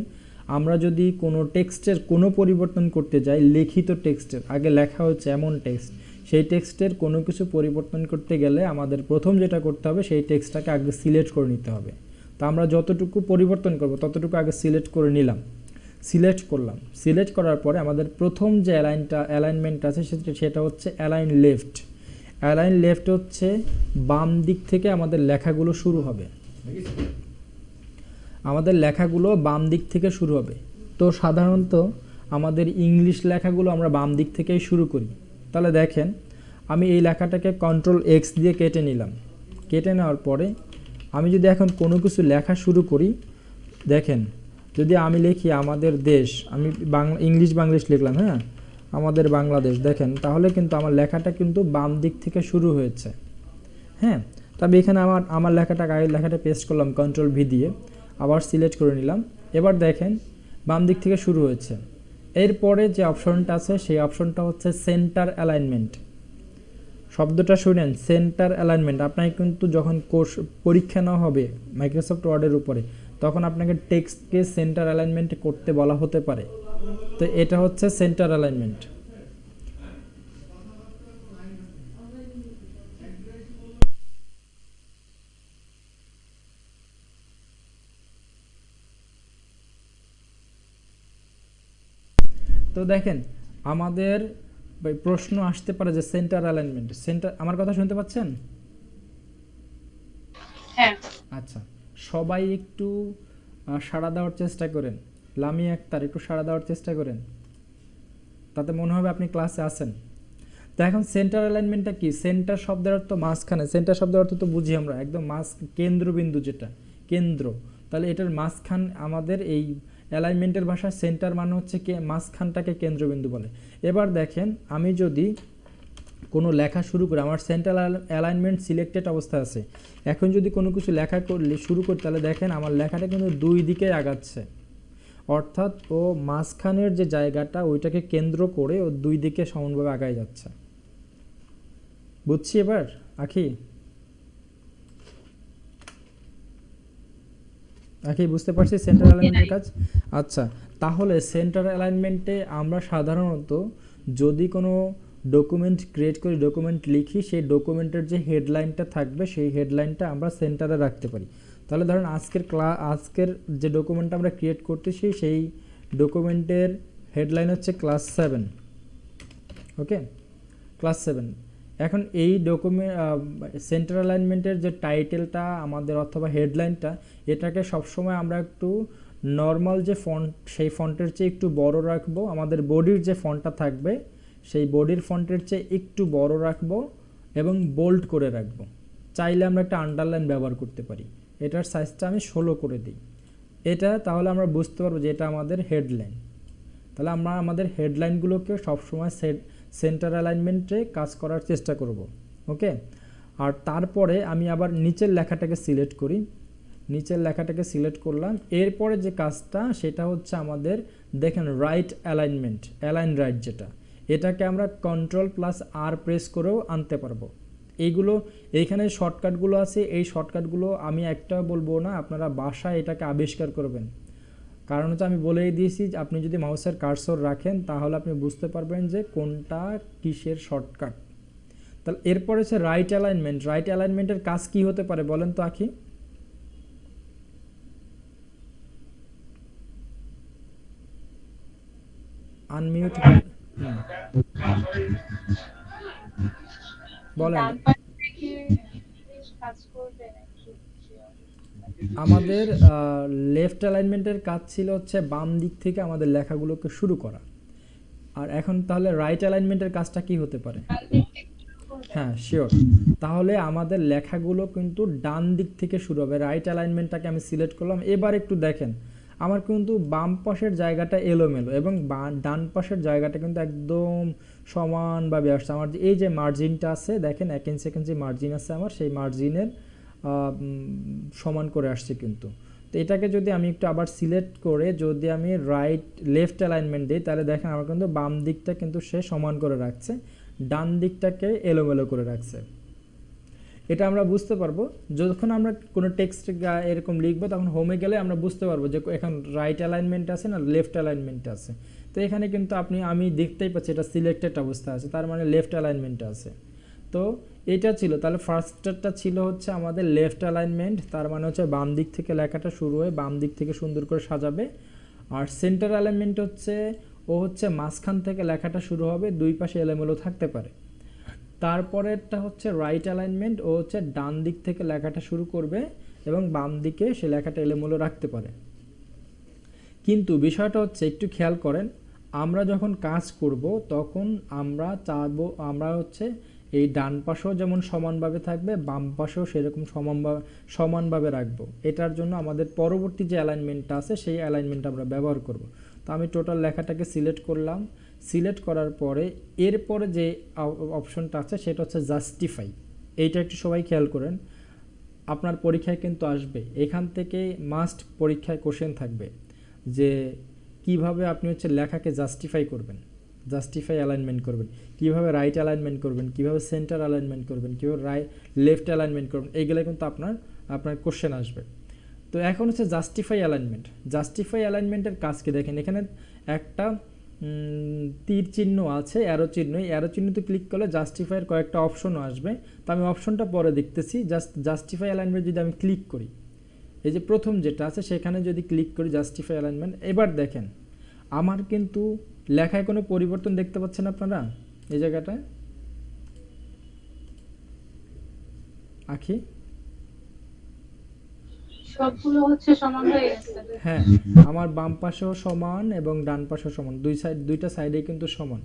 আমরা যদি কোনো টেক্সটের কোনো পরিবর্তন করতে যাই, লিখিত টেক্সটের আগে লেখা হচ্ছে এমন টেক্সট, সেই টেক্সটের কোনো কিছু পরিবর্তন করতে গেলে আমাদের প্রথম যেটা করতে হবে, সেই টেক্সটটাকে আগে সিলেক্ট করে নিতে হবে। তো আমরা যতটুকু পরিবর্তন করব ততটুকু আগে সিলেক্ট করে নিলাম, সিলেক্ট করলাম। সিলেক্ট করার পরে আমাদের প্রথম যে অ্যালাইনমেন্ট আছে সেটা হচ্ছে অ্যালাইন লেফট। অ্যালাইন লেফট হচ্ছে বাম দিক থেকে আমাদের লেখাগুলো শুরু হবে। বাম দিক থেকে শুরু হবে। তো সাধারণত আমাদের ইংলিশ লেখাগুলো আমরা বাম দিক থেকেই শুরু করি। তাহলে দেখেন, আমি এই লেখাটাকে কন্ট্রোল এক্স দিয়ে কেটে নিলাম। কেটে নেওয়ার পরে আমি যদি এখন কোনো কিছু লেখা শুরু করি, দেখেন, যদি আমি লিখি আমাদের দেশ, আমি ইংলিশ বাংলিশ লিখলাম, হ্যাঁ, আমাদের বাংলাদেশ, দেখেন, তাহলে কিন্তু আমার লেখাটা কিন্তু বাম দিক থেকে শুরু হয়েছে। হ্যাঁ, তবে এখানে আমার লেখাটা পেস্ট করলাম কন্ট্রোল ভি দিয়ে, আবার সিলেক্ট করে নিলাম। এবার দেখেন বাম দিক থেকে শুরু হয়েছে। এরপরে যে অপশনটা আছে সেই অপশনটা হচ্ছে সেন্টার অ্যালাইনমেন্ট। শব্দটা শুনেন, সেন্টার অ্যালাইনমেন্ট। আপনাকে কিন্তু যখন পরীক্ষা নেওয়া হবে মাইক্রোসফট ওয়ার্ডের উপরে, তখন আপনাকে টেক্সটকে সেন্টার অ্যালাইনমেন্ট করতে বলা হতে পারে। তো এটা হচ্ছে সেন্টার অ্যালাইনমেন্ট। তো দেখেন, আমাদের প্রশ্ন আসতে পারে যে সেন্টার অ্যালাইনমেন্ট, আমার কথা শুনতে পাচ্ছেন? হ্যাঁ। আচ্ছা, সবাই একটু সাড়া দেওয়ার চেষ্টা করেন। লামিয়া আক্তার, একটু সাড়া দেওয়ার চেষ্টা করেন, তাতে মনে হবে আপনি ক্লাসে আছেন। তো এখন সেন্টার অ্যালাইনমেন্টটা কি? সেন্টার শব্দের অর্থ মাঝখানে। সেন্টার শব্দের অর্থ তো বুঝি আমরা, একদম কেন্দ্রবিন্দু, যেটা কেন্দ্র। তাহলে এটার মাঝখান আমাদের এই অ্যালাইনমেন্টের ভাষায় সেন্টার মানে হচ্ছে মাঝখানটাকে কেন্দ্রবিন্দু বলে। এবার দেখেন, আমি যদি কোনো লেখা শুরু করে আমার সেন্ট্রাল অ্যালাইনমেন্ট সিলেক্টেড অবস্থা আছে, এখন যদি কোনো কিছু লেখা করলে শুরু করি তাহলে দেখেন আমার লেখাটা কিন্তু দুই দিকে আগাচ্ছে, অর্থাৎ ও মাঝখানের যে জায়গাটা ওইটাকে কেন্দ্র করে ও দুই দিকে সমানভাবে আগায় যাচ্ছে। বুঝছি এবার আখি? আখি বুঝতে পারছি সেন্টার অ্যালাইনমেন্টের কাজ? আচ্ছা, তাহলে সেন্টার অ্যালাইনমেন্টে আমরা সাধারণত যদি কোনো ডকুমেন্ট ক্রিয়েট করি, ডকুমেন্ট লিখি, সেই ডকুমেন্টের যে হেডলাইনটা থাকবে সেই হেডলাইনটা আমরা সেন্টারে রাখতে পারি। তাহলে ধরুন আজকের যে ডকুমেন্টটা আমরা ক্রিয়েট করতেছি সেই ডকুমেন্টের হেডলাইন হচ্ছে ক্লাস 7, ওকে, ক্লাস 7। এখন এই ডকুমেন্ট সেন্টার অ্যালাইনমেন্টের যে টাইটেলটা আমাদের অথবা হেডলাইনটা, এটাকে সবসময় আমরা একটু নর্মাল যে ফন্ট সেই ফন্টের চেয়ে একটু বড় রাখবো। আমাদের বডির যে ফন্টটা থাকবে সেই বডির ফন্টের চেয়ে একটু বড় রাখবো এবং বোল্ড করে রাখবো। চাইলে আমরা একটা আন্ডারলাইন ব্যবহার করতে পারি। এটার সাইজটা আমি 16 করে দিই। এটা তাহলে আমরা বুঝতে পারবো যে এটা আমাদের হেডলাইন। তাহলে আমরা আমাদের হেডলাইনগুলোকে সবসময় সেন্টার অ্যালাইনমেন্টে কাজ করার চেষ্টা করব, ওকে। আর তারপরে আমি আবার নিচের লেখাটাকে সিলেক্ট করি, নিচের লেখাটাকে সিলেক্ট করলাম। এরপরে যে কাজটা সেটা হচ্ছে আমাদের দেখেন রাইট অ্যালাইনমেন্ট, অ্যালাইন রাইট, যেটা এটাকে আমরা Ctrl+R প্রেস করেও আনতে পারবো। এইগুলো এইখানে শর্টকাটগুলো আছে, এই শর্টকাটগুলো আমি একটা বলবো না, আপনারা বাসায় এটাকে আবিষ্কার করবেন। কারণ হচ্ছে আমি বলেই দিয়েছি যে আপনি যদি মাউসের কার্সর রাখেন তাহলে আপনি বুঝতে পারবেন যে কোনটা কিসের শর্টকাট। তাহলে এরপরে হচ্ছে রাইট অ্যালাইনমেন্ট। রাইট অ্যালাইনমেন্টের কাজ কি হতে পারে বলেন তো আখি? আনমিউট বলেন। আমাদের লেফট অ্যালাইনমেন্টের কাজ ছিল হচ্ছে বাম দিক থেকে আমাদের লেখাগুলোকে শুরু করা। আর এখন তাহলে রাইট অ্যালাইনমেন্টের কাজটা কি হতে পারে? হ্যাঁ শিওর, তাহলে আমাদের লেখাগুলো কিন্তু ডান দিক থেকে শুরু হবে। রাইট অ্যালাইনমেন্টটাকে আমি সিলেক্ট করলাম। এবার একটু দেখেন আমার কিন্তু বাম পাশের জায়গাটা এলোমেলো এবং ডান পাশের জায়গাটা কিন্তু একদম সমানভাবে আসছে। আমার এই যে মার্জিনটা আছে দেখেন 1 ইঞ্চি 1 ইঞ্চি মার্জিন আছে আমার, সেই মার্জিনের সমান করে আসছে কিন্তু। তো এটাকে যদি আমি একটু আবার সিলেক্ট করে যদি আমি লেফট অ্যালাইনমেন্ট দিই তাহলে দেখেন আমার কিন্তু বাম দিকটা কিন্তু সে সমান করে রাখছে, ডান দিকটাকে এলোমেলো করে রাখছে। এটা আমরা বুঝতে পারবো যখন আমরা কোনো টেক্সট এরকম লিখবো, তখন হোমে গেলে আমরা বুঝতে পারবো যে এখন রাইট অ্যালাইনমেন্ট আছে না লেফট অ্যালাইনমেন্ট আছে। তো এখানে কিন্তু আমি দেখতেই পাচ্ছি এটা সিলেক্টেড অবস্থা আছে, তার মানে লেফট অ্যালাইনমেন্ট আছে। তো এটা ছিল, তাহলে ফার্স্টটা ছিল হচ্ছে আমাদের লেফট অ্যালাইনমেন্ট, তার মানে হচ্ছে বাম দিক থেকে লেখাটা শুরু হয়ে বাম দিক থেকে সুন্দর করে সাজাবে। আর সেন্টার অ্যালাইনমেন্ট হচ্ছে হচ্ছে মাঝখান থেকে লেখাটা শুরু হবে, দুই পাশে এলোমেলো থাকতে পারে। তারপরেরটা হচ্ছে রাইট অ্যালাইনমেন্ট, ও হচ্ছে ডান দিক থেকে লেখাটা শুরু করবে এবং বাম দিকে সে লেখাটা এলোমেলো রাখতে পারে। কিন্তু বিষয়টা হচ্ছে একটু খেয়াল করেন, আমরা যখন কাজ করব তখন আমরা চাইবো আমরা হচ্ছে এই ডান পাশেও যেমন সমানভাবে থাকবে বাম পাশেও সেরকম সমানভাবে রাখবো। এটার জন্য আমাদের পরবর্তী যে অ্যালাইনমেন্টটা আছে সেই অ্যালাইনমেন্টটা আমরা ব্যবহার করব। তো আমি টোটাল লেখাটাকে সিলেক্ট করলাম। সিলেক্ট করার পরে এরপরে যে অপশনটা আছে সেটা হচ্ছে জাস্টিফাই। এইটা একটু সবাই খেয়াল করেন, আপনার পরীক্ষায় কিন্তু আসবে, এখান থেকে মাস্ট পরীক্ষায় কোশ্চেন থাকবে যে কিভাবে আপনি হচ্ছে লেখাকে জাস্টিফাই করবেন, জাস্টিফাই অ্যালাইনমেন্ট করবেন, কিভাবে রাইট অ্যালাইনমেন্ট করবেন, কিভাবে সেন্টার অ্যালাইনমেন্ট করবেন, কিভাবে লেফট অ্যালাইনমেন্ট করবেন, এইগুলো কিন্তু আপনার কোশ্চেন আসবে। তো এখন হচ্ছে জাস্টিফাই অ্যালাইনমেন্ট। জাস্টিফাই অ্যালাইনমেন্টের কাজ কি দেখেন, এখানে একটা তীর চিহ্ন আছে, অ্যারো চিহ্ন, এই অ্যারো চিহ্নতে ক্লিক করলে জাস্টিফাইয়ের কয়েকটা অপশনও আসবে। তো আমি অপশনটা পরে দেখতেছি। জাস্টিফাই অ্যালাইনমেন্ট যদি আমি ক্লিক করি, এই যে প্রথম যেটা আছে সেখানে যদি ক্লিক করি জাস্টিফাই অ্যালাইনমেন্ট, এবার দেখেন আমার কিন্তু লেখায় কোনো পরিবর্তন দেখতে পাচ্ছেন আপনারা এই জায়গাটায় আখি? সবগুলো হচ্ছে সমান হয়ে গেছে। হ্যাঁ, আমার বাম পাশেও সমান এবং ডান পাশেও সমান, দুইটা সাইডে কিন্তু সমান।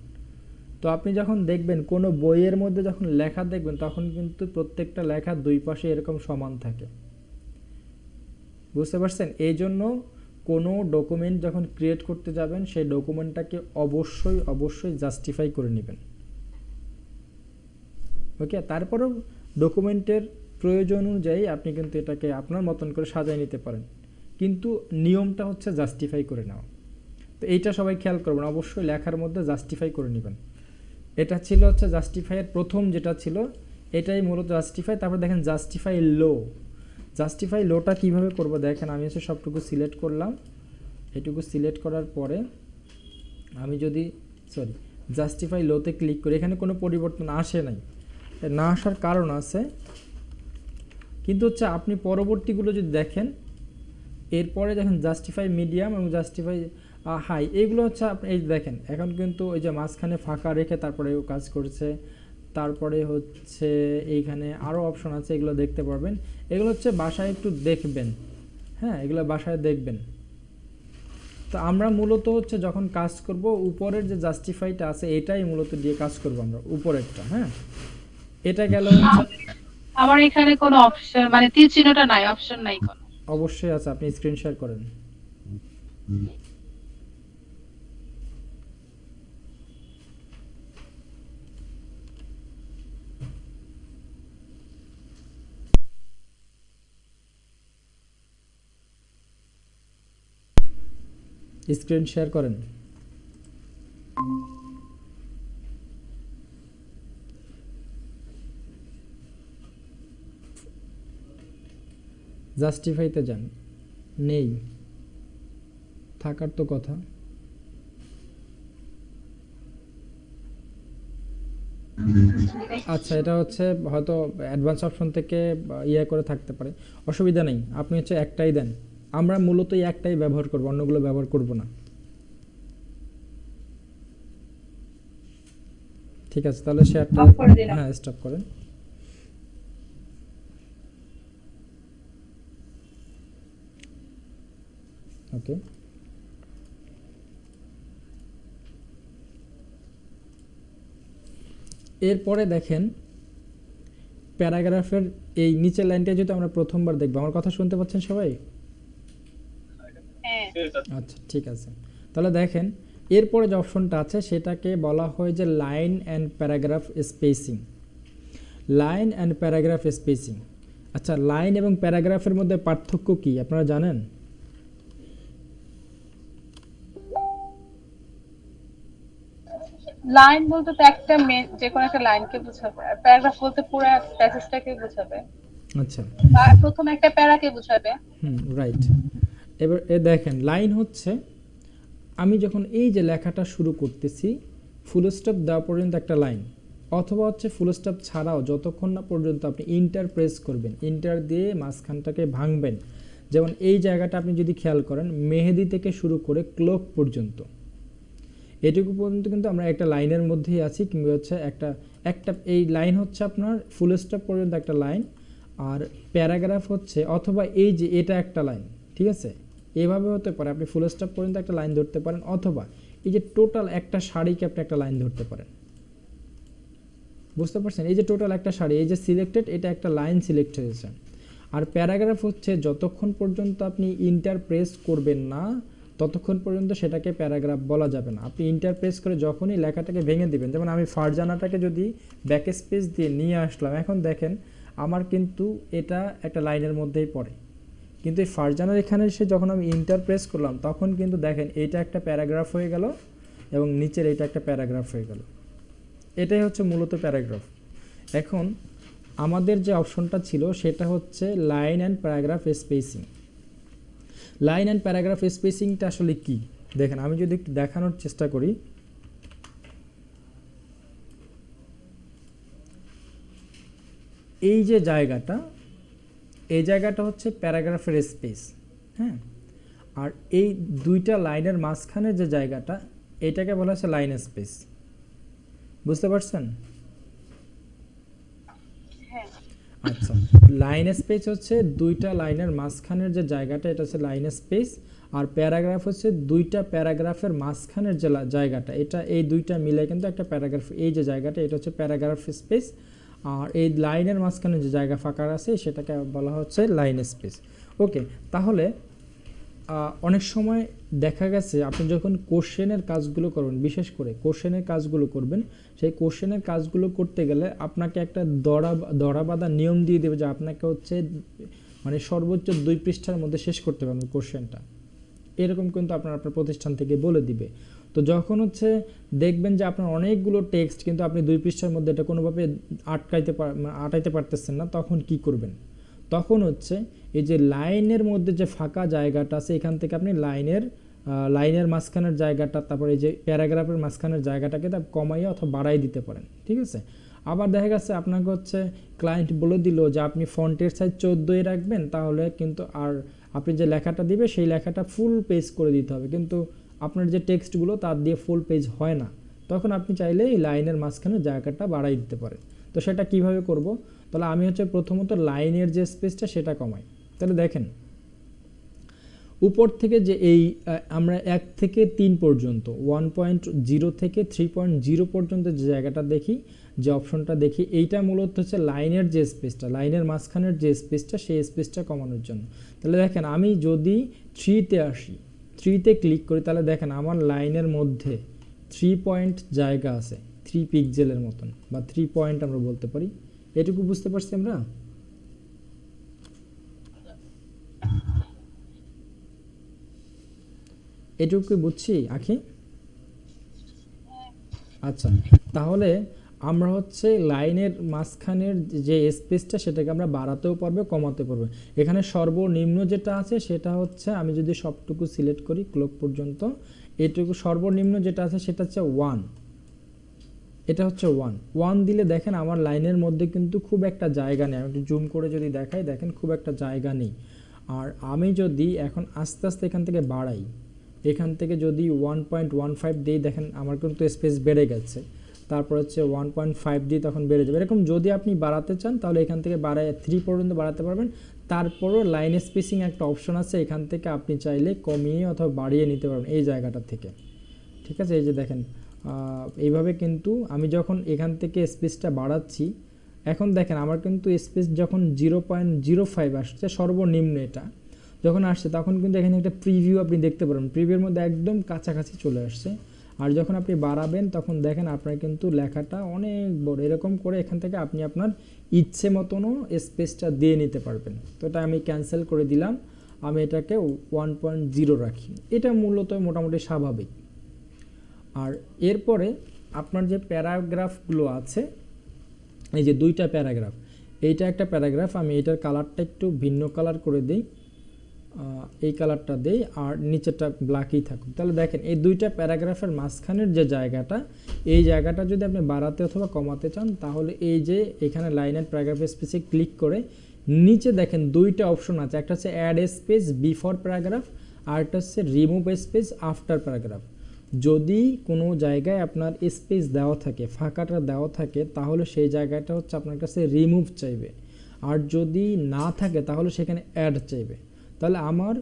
তো আপনি যখন দেখবেন কোনো বইয়ের মধ্যে যখন লেখা দেখবেন তখন কিন্তু প্রত্যেকটা লেখা দুই পাশে এরকম সমান থাকে। বুঝতে পারছেন? এই জন্য কোনো ডকুমেন্ট যখন ক্রিয়েট করতে যাবেন সেই ডকুমেন্টটাকে অবশ্যই জাস্টিফাই করে নেবেন। ওকে, তারপরেও ডকুমেন্টের প্রয়োজন অনুযায়ী আপনি কিন্তু এটাকে আপনার মতন করে সাজিয়ে নিতে পারেন, কিন্তু নিয়মটা হচ্ছে জাস্টিফাই করে নেওয়া। তো এইটা সবাই খেয়াল করবেন, অবশ্যই লেখার মধ্যে জাস্টিফাই করে নেবেন। এটা ছিল হচ্ছে জাস্টিফাইয়ের প্রথম যেটা ছিল, এটাই মূলত জাস্টিফাই। তারপর দেখেন জাস্টিফাই লো। জাস্টিফাই লোটা কীভাবে করবো দেখেন, আমি হচ্ছে সবটুকু সিলেক্ট করলাম, এটুকু সিলেক্ট করার পরে আমি যদি জাস্টিফাই লোতে ক্লিক করি, এখানে কোনো পরিবর্তন আসে নাই, না আসার কারণ আছে, কিন্তু হচ্ছে আপনি পরবর্তীগুলো যদি দেখেন, এরপরে দেখেন জাস্টিফাই মিডিয়াম এবং জাস্টিফাই হাই, এইগুলো হচ্ছে আপনি এই দেখেন এখন কিন্তু ওই যে মাঝখানে ফাঁকা রেখে তারপরে কাজ করছে। তারপরে হচ্ছে এইখানে আরও অপশন আছে, এগুলো দেখতে পারবেন। এগুলো হচ্ছে বাসায় একটু দেখবেন, হ্যাঁ, এগুলো বাসায় দেখবেন। তো আমরা মূলত হচ্ছে যখন কাজ করব, উপরের যে জাস্টিফাইটা আছে এটাই মূলত দিয়ে কাজ করব আমরা, উপরেরটা। হ্যাঁ, এটা গেল হচ্ছে, আমার এখানে কোনো অপশন মানে তীর চিহ্নটা নাই, অপশন নাই কোনো। অবশ্যই আছে, আপনি স্ক্রিন শেয়ার করেন। স্ক্রিন শেয়ার করেন। জাস্টিফাইতে যান, নেই, থাকার তো কথা। আচ্ছা, এটা হচ্ছে হয়তো অ্যাডভান্স অপশন থেকে ইয়ে করে থাকতে পারে, অসুবিধা নেই, আপনি হচ্ছে একটাই দেন। আমরা মূলত এই একটাই ব্যবহার করব, অন্যগুলো ব্যবহার করব না। ঠিক আছে, তাহলে শেয়ারটা হ্যাঁ স্টপ করেন। ওকে, এরপরে দেখেন প্যারাগ্রাফের এই নিচের লাইনটা যদি আমরা প্রথমবার দেখব, আমার কথা শুনতে পাচ্ছেন সবাই? আচ্ছা, ঠিক আছে, তাহলে দেখেন এরপরে যে অপশনটা আছে সেটাকে বলা হয় যে line and paragraph spacing. Line and paragraph spacing. আচ্ছা, লাইন এবং প্যারাগ্রাফের মধ্যে পার্থক্য কি আপনারা জানেন? লাইন বলতে তো একটা যে কোনো একটা লাইনকে বোঝাবে, আর প্যারাগ্রাফ বলতে পুরো প্যাসেজটাকে বোঝাবে। আচ্ছা, আর প্রথম একটা প্যারাকে বোঝাবে। রাইট। এবার দেখেন লাইন হচ্ছে আমি যখন এই যে লেখাটা শুরু করতেছি, ফুল স্টপ দেওয়া পর্যন্ত একটা লাইন, অথবা হচ্ছে ফুল স্টপ ছাড়াও যতক্ষণ না পর্যন্ত আপনি ইন্টার প্রেস করবেন, ইন্টার দিয়ে মাঝখানটাকে ভাঙবেন। যেমন এই জায়গাটা আপনি যদি খেয়াল করেন, মেহেদি থেকে শুরু করে ক্লোক পর্যন্ত, এটুকু পর্যন্ত কিন্তু আমরা একটা লাইনের মধ্যেই আছি, কিংবা হচ্ছে একটা একটা এই লাইন হচ্ছে আপনার ফুল স্টপ পর্যন্ত একটা লাইন, আর প্যারাগ্রাফ হচ্ছে অথবা এই যে এটা একটা লাইন। ঠিক আছে, এভাবে হতে পারে, আপনি ফুল স্টপ পর্যন্ত একটা লাইন ধরতে পারেন, অথবা এই যে টোটাল একটা শাড়িকে আপনি একটা লাইন ধরতে পারেন। বুঝতে পারছেন? এই যে টোটাল একটা শাড়ি, এই যে সিলেক্টেড, এটা একটা লাইন সিলেক্ট হয়েছে। আর প্যারাগ্রাফ হচ্ছে যতক্ষণ পর্যন্ত আপনি ইন্টার প্রেস করবেন না ততক্ষণ পর্যন্ত সেটাকে প্যারাগ্রাফ বলা যাবে না। আপনি ইন্টার প্রেস করে যখনই লেখাটাকে ভেঙে দিবেন, যেমন আমি ফারজানাটাকে যদি ব্যাক স্পেস দিয়ে নিয়ে আসলাম, এখন দেখেন আমার কিন্তু এটা একটা লাইনের মধ্যেই পড়ে, কিন্তু এই ফারজানার এখানে এসে যখন আমি ইন্টার প্রেস করলাম তখন কিন্তু দেখেন এইটা একটা প্যারাগ্রাফ হয়ে গেল এবং নিচের এটা একটা প্যারাগ্রাফ হয়ে গেল। এটাই হচ্ছে মূলত প্যারাগ্রাফ। এখন আমাদের যে অপশনটা ছিল সেটা হচ্ছে line and paragraph spacing. Line and paragraph স্পেসিংটা আসলে কি দেখেন, আমি যদি একটু দেখানোর চেষ্টা করি, এই যে জায়গাটা, এই জায়গাটা হচ্ছে প্যারাগ্রাফের স্পেস। হ্যাঁ, আর এই দুইটা লাইনের মাঝখানে যে জায়গাটা, এটাকে বলা হচ্ছে লাইন স্পেস। বুঝতে পারছেন? আচ্ছা, লাইন স্পেস হচ্ছে দুইটা লাইনের মাঝখানের যে জায়গাটা, এটা হচ্ছে লাইন স্পেস। আর প্যারাগ্রাফ হচ্ছে দুইটা প্যারাগ্রাফের মাঝখানের যে জায়গাটা, এটা এই দুইটা মিলে কিন্তু একটা প্যারাগ্রাফ, এই যে জায়গাটা এটা হচ্ছে প্যারাগ্রাফ স্পেস। আর এই লাইনের মাঝখানে যে জায়গা ফাঁকা আছে সেটাকে বলা হচ্ছে লাইন স্পেস। ওকে, তাহলে অনেক সময় দেখা গেছে আপনি যখন কোশ্চেনের কাজগুলো করবেন, বিশেষ করে কোশ্চেনের কাজগুলো করবেন, সেই কোশ্চেনের কাজগুলো করতে গেলে আপনাকে একটা দড়া বাঁধা নিয়ম দিয়ে দেবে যে আপনাকে হচ্ছে মানে সর্বোচ্চ 2 পৃষ্ঠার মধ্যে শেষ করতে পারবেন কোশ্চেনটা, এরকম কিন্তু আপনার প্রতিষ্ঠান থেকে বলে দিবে। তো যখন হচ্ছে দেখবেন যে আপনার অনেকগুলো টেক্সট কিন্তু আপনি 2 পৃষ্ঠার মধ্যে এটা কোনোভাবে আটাইতে পারতেছেন না, তখন কি করবেন? তখন হচ্ছে এই যে লাইনের মধ্যে যে ফাঁকা জায়গাটা আছে, এখান থেকে আপনি লাইনের মাঝখানের জায়গাটা, তারপরে এই যে প্যারাগ্রাফের মাঝখানের জায়গাটাকে কমাইয়া অথবা বাড়াই দিতে পারেন, ঠিক আছে? আবার দেখা গেছে আপনাকে হচ্ছে ক্লায়েন্ট বলে দিল যে আপনি ফন্টের সাইজ 14 রাখবেন, তাহলে কিন্তু আর আপনি যে লেখাটা দিবে সেই লেখাটা ফুল পেজ করে দিতে হবে, কিন্তু আপনার যে টেক্সটগুলো তার দিয়ে ফুল পেজ হয় না, তখন আপনি চাইলে এই লাইনের মাঝখানে জায়গাটা বাড়াই দিতে পারেন। তো সেটা কিভাবে করব? তাহলে আমি হচ্ছে প্রথমত লাইনের যে স্পেসটা সেটা কমাই। তাহলে দেখেন উপর থেকে যে এই আমরা 1 থেকে 3 পর্যন্ত 1.0 থেকে 3.0 পর্যন্ত যে জায়গাটা দেখি, যে অপশনটা দেখি, এইটা মূলত হচ্ছে লাইনের যে স্পেসটা, লাইনের মাঝখানের যে স্পেসটা, সেই স্পেসটা কমানোর জন্য। তাহলে দেখেন আমি যদি 3-তে আসি, 3-তে ক্লিক করি, তাহলে দেখেন আমার লাইনের মধ্যে 3 পয়েন্ট জায়গা আছে, 3 পিক্সেলের মতন, বা 3 পয়েন্ট আমরা বলতে পারি। এটুকু বুঝতে পারছি আমরা? এটুকু বুঝছি আখি? আচ্ছা, তাহলে আমরা হচ্ছে লাইনের মাঝখানের যে স্পেসটা সেটাকে আমরা বাড়াতেও পারবো, কমাতে পারবো। এখানে সর্বনিম্ন যেটা আছে সেটা হচ্ছে, আমি যদি সবটুকু সিলেক্ট করি ক্লোক পর্যন্ত, এটুকু সর্বনিম্ন যেটা আছে সেটা হচ্ছে 1, এটা হচ্ছে 1 দিলে দেখেন আমার লাইনের মধ্যে কিন্তু খুব একটা জায়গা নেই। আমি একটু জুম করে যদি দেখাই, দেখেন খুব একটা জায়গা নেই। আর আমি যদি এখন আস্তে আস্তে এখান থেকে বাড়াই, এখান থেকে যদি 1.15 দিই, দেখেন আমার কিন্তু স্পেস বেড়ে গেছে। তারপর হচ্ছে 1.5 দিই, তখন বেড়ে যাবে। এরকম যদি আপনি বাড়াতে চান তাহলে এখান থেকে বাড়ায় 3 পর্যন্ত বাড়াতে পারবেন। তারপরও লাইন স্পেসিং একটা অপশন আছে, এখান থেকে আপনি চাইলে কমিয়ে অথবা বাড়িয়ে নিতে পারবেন এই জায়গাটা থেকে, ঠিক আছে? এই যে দেখেন এইভাবে কিন্তু আমি যখন এখান থেকে স্পেসটা বাড়াচ্ছি, এখন দেখেন আমার কিন্তু স্পেস যখন 0.05 আসছে সর্বনিম্ন, এটা যখন আসছে তখন কিন্তু এখানে একটা প্রিভিউ আপনি দেখতে পারেন, প্রিভিউর মধ্যে একদম কাছাকাছি চলে আসছে। আর যখন আপনি বাড়াবেন তখন দেখেন আপনার কিন্তু লেখাটা অনেক বড়, এরকম করে এখান থেকে আপনি আপনার ইচ্ছে মতনও স্পেসটা দিয়ে নিতে পারবেন। তো এটা আমি ক্যান্সেল করে দিলাম, আমি এটাকে 1.0 রাখি। এটা মূলত মোটামুটি স্বাভাবিক। আর এরপরে আপনার যে প্যারাগ্রাফগুলো আছে, এই যে 2টা প্যারাগ্রাফ, এইটা একটা প্যারাগ্রাফ, আমি এটার কালারটা একটু ভিন্ন কালার করে দিই, এই কালারটা দেই, আর নিচেরটা ব্ল্যাকই থাকুক। তাহলে দেখেন এই 2টা প্যারাগ্রাফের মাঝখানের যে জায়গাটা, এই জায়গাটা যদি আপনি বাড়াতে অথবা কমাতে চান, তাহলে এই যে এখানে লাইন অ্যান্ড প্যারাগ্রাফ স্পেসে ক্লিক করে নিচে দেখেন 2টা অপশন আছে, একটা হচ্ছে অ্যাড স্পেস বিফোর প্যারাগ্রাফ, আর একটা হচ্ছে রিমুভ স্পেস আফটার প্যারাগ্রাফ। যদি কোনো জায়গায় আপনার স্পেস দেওয়া থাকে, ফাঁকাটা দেওয়া থাকে, তাহলে সেই জায়গাটা হচ্ছে আপনার কাছে রিমুভ চাইবে, আর যদি না থাকে তাহলে সেখানে অ্যাড চাইবে। তাহলে আমার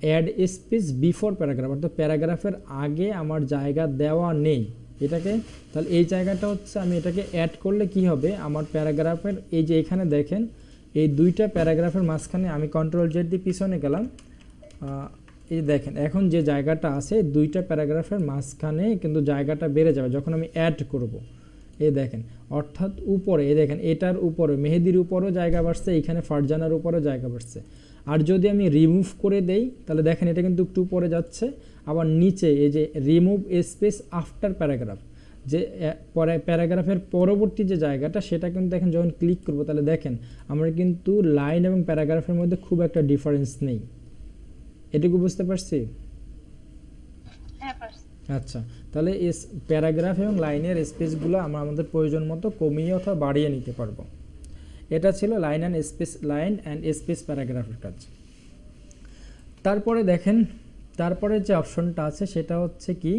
অ্যাড স্পেস বিফোর প্যারাগ্রাফ, অর্থাৎ প্যারাগ্রাফের আগে আমার জায়গা দেওয়া নেই এটাকে, তাহলে এই জায়গাটা হচ্ছে আমি এটাকে অ্যাড করলে কি হবে, আমার প্যারাগ্রাফের এই যে এখানে দেখেন এই 2টা প্যারাগ্রাফের মাঝখানে আমি Ctrl Z দিয়ে পিছনে গেলাম, এই দেখেন এখন যে জায়গাটা আছে 2টা প্যারাগ্রাফের মাঝখানে কিন্তু জায়গাটা বেড়ে যাবে যখন আমি অ্যাড করব। এই দেখেন, অর্থাৎ উপরে এই দেখেন এটার উপরে মেহেদির উপরেও জায়গা বাড়ছে, এখানে ফারজানার উপরেও জায়গা বাড়ছে। আর যদি আমি রিমুভ করে দেই তাহলে দেখেন এটা কিন্তু একটু উপরে যাচ্ছে, আবার নিচে এই যে রিমুভ স্পেস আফটার প্যারাগ্রাফ, যে পরে প্যারাগ্রাফের পরবর্তী যে জায়গাটা সেটা কিন্তু দেখেন যখন ক্লিক করব তাহলে দেখেন আমরা কিন্তু লাইন এবং প্যারাগ্রাফের মধ্যে খুব একটা ডিফারেন্স নেই। এটুকু বুঝতে পারছি? আচ্ছা, তাহলে প্যারাগ্রাফ এবং লাইনের স্পেসগুলো আমরা আমাদের প্রয়োজন মতো কমিয়ে অথবা বাড়িয়ে নিতে পারবো। এটা ছিল লাইন অ্যান্ড স্পেস প্যারাগ্রাফের কাজ। তারপরে দেখেন তারপরে যে অপশনটা আছে সেটা হচ্ছে কি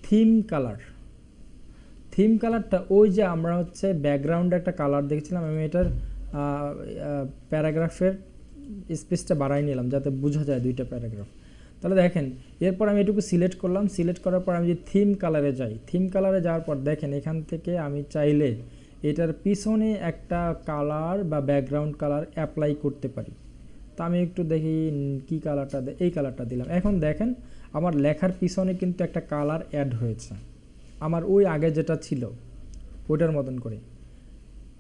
থিম কালার। থিম কালারটা ওই যে আমরা হচ্ছে ব্যাকগ্রাউন্ডে একটা কালার দেখছিলাম, আমি এটার প্যারাগ্রাফের স্পেসটা বাড়াই নিলাম যাতে বোঝা যায় 2টা প্যারাগ্রাফ। তাহলে দেখেন এরপর আমি এটুকু সিলেক্ট করলাম, সিলেক্ট করার পর আমি যে থিম কালারে যাই, থিম কালারে যাওয়ার পর দেখেন এখান থেকে আমি চাইলে এটার পিছনে একটা কালার বা ব্যাকগ্রাউন্ড কালার অ্যাপ্লাই করতে পারি। তা আমি একটু দেখি কি কালারটা, এই কালারটা দিলাম। এখন দেখেন আমার লেখার পিছনে কিন্তু একটা কালার অ্যাড হয়েছে আমার ওই আগে যেটা ছিল ওইটার মতন করে।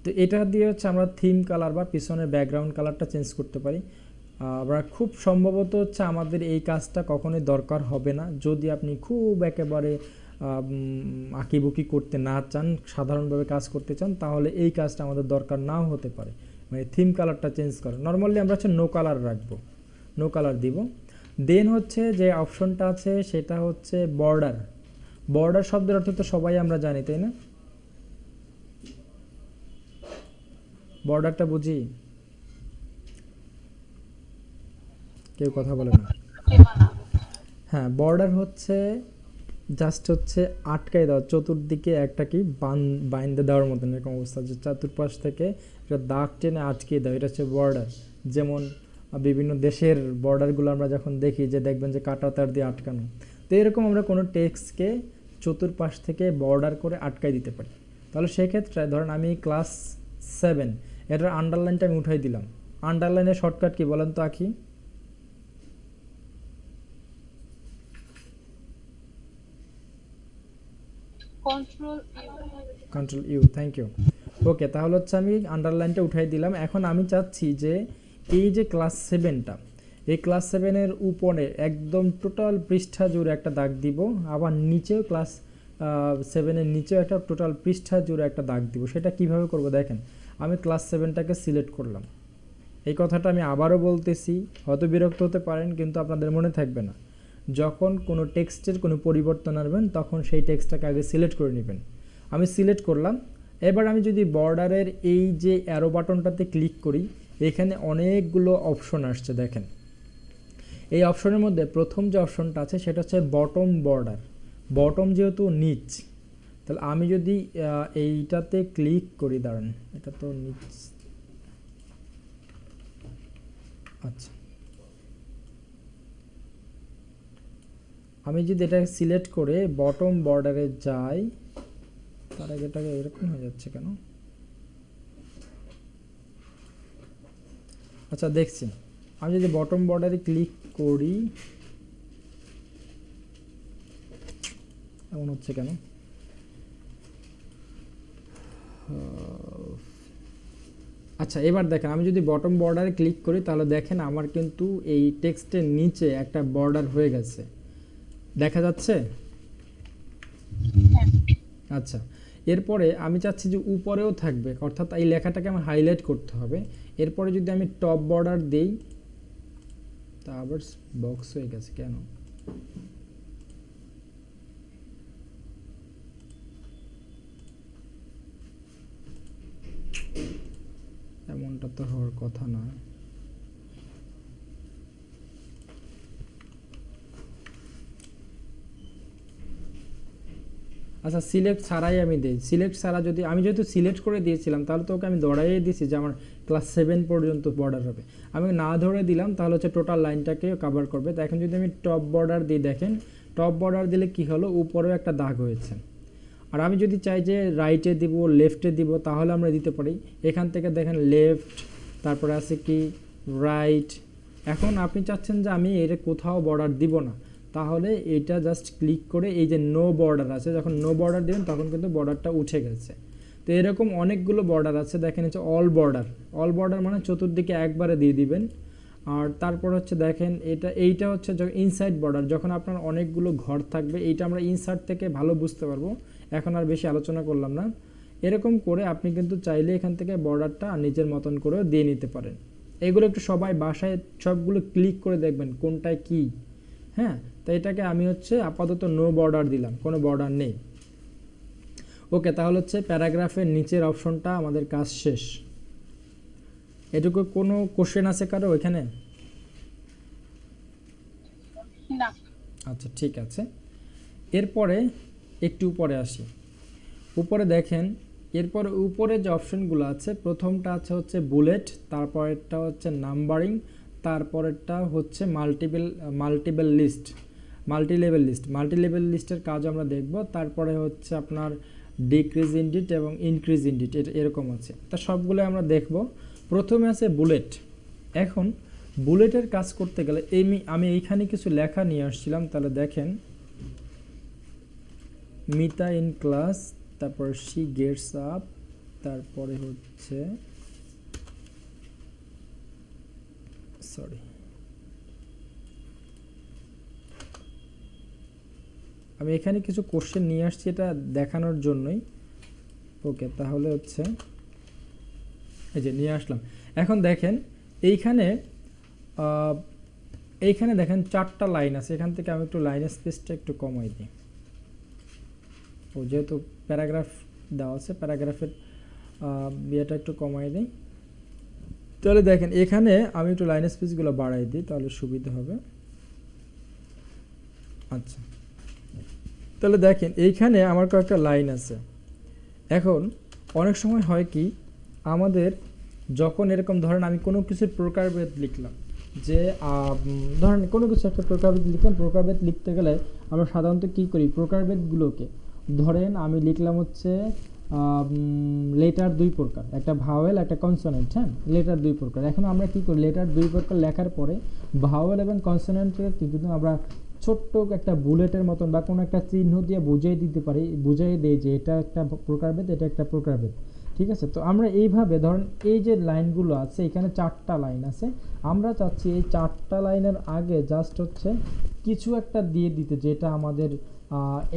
তো এটা দিয়ে হচ্ছে আমরা থিম কালার বা পিছনের ব্যাকগ্রাউন্ড কালারটা চেঞ্জ করতে পারি। আমরা খুব সম্ভবত হচ্ছে আমাদের এই কাজটা কখনোই দরকার হবে না যদি আপনি খুব একেবারে আঁকিবুকি করতে না চান, সাধারণভাবে কাজ করতে চান, তাহলে এই কাজটা আমাদের দরকার নাও হতে পারে। মানে থিম কালারটা চেঞ্জ করে নর্মালি আমরা হচ্ছে নো কালার রাখবো, নো কালার দিব। দেন হচ্ছে যে অপশনটা আছে সেটা হচ্ছে বর্ডার। বর্ডার শব্দের অর্থ তো সবাই আমরা জানি, তাই না? বর্ডারটা বুঝি? কেউ কথা বলে না। হ্যাঁ, বর্ডার হচ্ছে জাস্ট হচ্ছে আটকাই দেওয়া, চতুর্দিকে একটা কি বাইন্ধে দেওয়ার মতন এরকম অবস্থা, যে চতুর্পাশ থেকে একটা দাগ টেনে আটকে দেওয়া, এটা হচ্ছে বর্ডার। যেমন বিভিন্ন দেশের বর্ডারগুলো আমরা যখন দেখি যে দেখবেন যে কাঁটা তার দিয়ে আটকানো, তো এরকম আমরা কোনো টেক্সটকে চতুর্পাশ থেকে বর্ডার করে আটকাই দিতে পারি। তাহলে সেক্ষেত্রে ধরেন আমি ক্লাস 7 এটার আন্ডারলাইনটা আমি উঠাই দিলাম। আন্ডারলাইনের শর্টকাট কি বলেন তো আঁকি? Control U, thank you. Okay, তাহলে হচ্ছে আমি আন্ডারলাইনটা উঠাই দিলাম। এখন আমি চাচ্ছি যে এই যে ক্লাস 7টা, এই ক্লাস 7-এর উপরে একদম টোটাল পৃষ্ঠা জুড়ে একটা দাগ দিব, আবার নিচেও ক্লাস 7-এর নিচেও একটা টোটাল পৃষ্ঠা জুড়ে একটা দাগ দিব। সেটা কিভাবে করব দেখেন, আমি ক্লাস 7টাকে সিলেক্ট করলাম। এই কথাটা আমি আবারও বলতেছি, হয়তো বিরক্ত হতে পারেন কিন্তু আপনাদের মনে থাকবে না। যখন কোনো টেক্সটের কোনো পরিবর্তন আনবেন তখন সেই টেক্সটটাকে আগে সিলেক্ট করে নেবেন। আমি সিলেক্ট করলাম। এবার আমি যদি বর্ডারের এই যে অ্যারো বাটনটাতে ক্লিক করি, এখানে অনেকগুলো অপশন আসছে দেখেন। এই অপশনের মধ্যে প্রথম যে অপশনটা আছে সেটা হচ্ছে বটম বর্ডার। বটম যেহেতু নিচ, তাহলে আমি যদি এইটাতে ক্লিক করি, দাঁড়ান এটা তো নিচ, আচ্ছা আমি যদি এটা সিলেক্ট করে বটম বর্ডারে যাই, তার আগে এটাকে এরকম হয়ে যাচ্ছে কেন? আচ্ছা দেখছি, আমি যদি বটম বর্ডারে ক্লিক করি এমন হচ্ছে কেন? আচ্ছা এবার দেখেন, আমি যদি বটম বর্ডারে ক্লিক করি তাহলে দেখেন আমার কিন্তু এই টেক্সটের নিচে একটা বর্ডার হয়ে গেছে, দেখা যাচ্ছে? আচ্ছা, এরপরে আমি চাচ্ছি যে উপরেও থাকবে, অর্থাৎ এই লেখাটাকে আমার হাইলাইট করতে হবে। এরপরে যদি আমি টপ বর্ডার দেই, তা আবার বক্স হয়ে গেছে কেন? এমনটা তো হওয়ার কথা না। আচ্ছা সিলেক্ট ছাড়াই আমি দিই, সিলেক্ট ছাড়া যদি আমি যেহেতু সিলেক্ট করে দিয়েছিলাম তাহলে তো ওকে আমি ধরাইয়ে দিয়েছি যে আমার ক্লাস 7 পর্যন্ত বর্ডার হবে। আমি না ধরে দিলাম তাহলে হচ্ছে টোটাল লাইনটাকে কভার করবে। তো এখন যদি আমি টপ বর্ডার দিই, দেখেন টপ বর্ডার দিলে কি হলো, উপরেও একটা দাগ হয়েছে। আর আমি যদি চাই যে রাইটে দিব, লেফটে দিব, তাহলে আমরা দিতে পারি। এখান থেকে দেখেন লেফট, তারপরে আছে কি রাইট। এখন আপনি চাচ্ছেন যে আমি এর কোথাও বর্ডার দিব না, তাহলে এটা জাস্ট ক্লিক করে এই যে নো বর্ডার আছে, যখন নো বর্ডার দেবেন তখন কিন্তু বর্ডারটা উঠে গেছে। তো এরকম অনেকগুলো বর্ডার আছে, দেখেন হচ্ছে অল বর্ডার। অল বর্ডার মানে চতুর্দিকে একবারে দিয়ে দিবেন। আর তারপর হচ্ছে দেখেন এইটা হচ্ছে ইনসাইড বর্ডার, যখন আপনার অনেকগুলো ঘর থাকবে, এইটা আমরা ইনসার্ট থেকে ভালো বুঝতে পারবো, এখন আর বেশি আলোচনা করলাম না। এরকম করে আপনি কিন্তু চাইলে এখান থেকে বর্ডারটা নিজের মতন করেও দিয়ে নিতে পারেন। এগুলো একটু সবাই বাসায় সবগুলো ক্লিক করে দেখবেন কোনটায় কি। হ্যাঁ, তো এটাকে আমি হচ্ছে আপাতত নো বর্ডার দিলাম, কোনো বর্ডার নেই। ওকে, তাহলে হচ্ছে প্যারাগ্রাফের নিচের অপশনটা আমাদের কাজ শেষ। এটুকু কোনো কোশ্চেন আছে কারো এখানে? না। আচ্ছা ঠিক আছে, এরপরে একটু উপরে আসি। উপরে দেখেন, এরপরে উপরে যে অপশনগুলো আছে, প্রথমটা আছে হচ্ছে বুলেট, তারপরেরটা হচ্ছে নাম্বারিং, তারপরেরটা হচ্ছে মাল্টিপল লিস্ট, মাল্টিলেভেল লিস্টের কাজ আমরা দেখব। তারপরে হচ্ছে আপনার ডিক্রিজ ইন্ডিট এবং ইনক্রিজ ইন্ডিট, এরকম আছে। তা সবগুলো আমরা দেখব। প্রথমে আছে বুলেট। এখন বুলেটের কাজ করতে গেলে আমি এইখানে কিছু লেখা নিয়ে আসছিলাম, তাহলে দেখেন মিতা ইন ক্লাস, তারপর শি গেটস আপ, তারপরে হচ্ছে সরি আমি এখানে কিছু কোশ্চেন নিয়ে আসছি এটা দেখানোর জন্যই। ওকে, তাহলে হচ্ছে এই যে নিয়ে আসলাম। এখন দেখেন এইখানে দেখেন 4টা লাইন আছে, এখান থেকে আমি একটু লাইনের স্পেসটা একটু কমাই দিই। ও যেহেতু প্যারাগ্রাফ দেওয়া আছে, প্যারাগ্রাফের ইয়েটা একটু কমাই দিই। তাহলে দেখেন এখানে আমি একটু লাইনের স্পেসগুলো বাড়াই দিই, তাহলে সুবিধা হবে। আচ্ছা, তাহলে দেখেন এইখানে আমার কয়েকটা লাইন আছে। এখন অনেক সময় হয় কি, আমাদের যখন এরকম ধরেন আমি কোনো কিছুর প্রকারভেদ লিখলাম, যে ধরেন কোনো কিছু একটা প্রকারভেদ লিখলাম, প্রকারভেদ লিখতে গেলে আমরা সাধারণত কী করি, প্রকারভেদগুলোকে ধরেন আমি লিখলাম হচ্ছে লেটার 2 প্রকার, একটা ভাওয়েল একটা কনসোনেন্ট। হ্যাঁ, লেটার 2 প্রকার। এখন আমরা কী করি, লেটার 2 প্রকার লেখার পরে ভাওয়েল এবং কনসোনেন্টের কিন্তু আমরা ছোট্ট একটা বুলেটের মতন বা কোনো একটা চিহ্ন দিয়ে বুঝিয়ে দিতে পারি, বুঝিয়ে দেই যে এটা একটা প্রকারভেদ, এটা একটা প্রকারভেদ। ঠিক আছে, তো আমরা এইভাবে ধরেন এই যে লাইনগুলো আছে, এখানে 4টা লাইন আছে, আমরা চাচ্ছি এই 4টা লাইনের আগে জাস্ট হচ্ছে কিছু একটা দিয়ে দিতে, যেটা আমাদের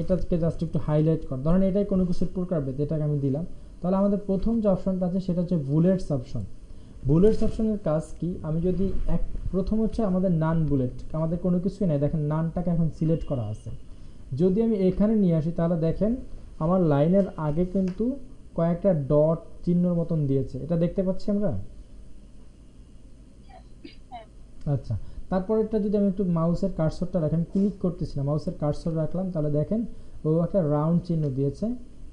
এটাকে জাস্ট একটু হাইলাইট কর। ধরেন এটাই কোনো কিছুর প্রকারভেদ, এটাকে আমি দিলাম। তাহলে আমাদের প্রথম যে অপশনটা আছে সেটা হচ্ছে বুলেটস অপশন। বুলেটস অপশনের কাজ কি, আমি যদি প্রথম হচ্ছে আমাদের নান বুলেট, আমাদের কোনো কিছুই নাই, দেখেন নানটাকে এখন সিলেক্ট করা আছে। যদি আমি এখানে নিয়ে আসি তাহলে দেখেন আমার লাইনের আগে কিন্তু কয়েকটা ডট চিহ্নর মতন দিয়েছে, এটা দেখতে পাচ্ছি আমরা। আচ্ছা, তারপরেরটা যদি আমি একটু মাউসের কার্সরটা রাখি, ক্লিক করতেছি না, মাউসের কার্সর রাখলাম, তাহলে দেখেন ও একটা রাউন্ড চিহ্ন দিয়েছে।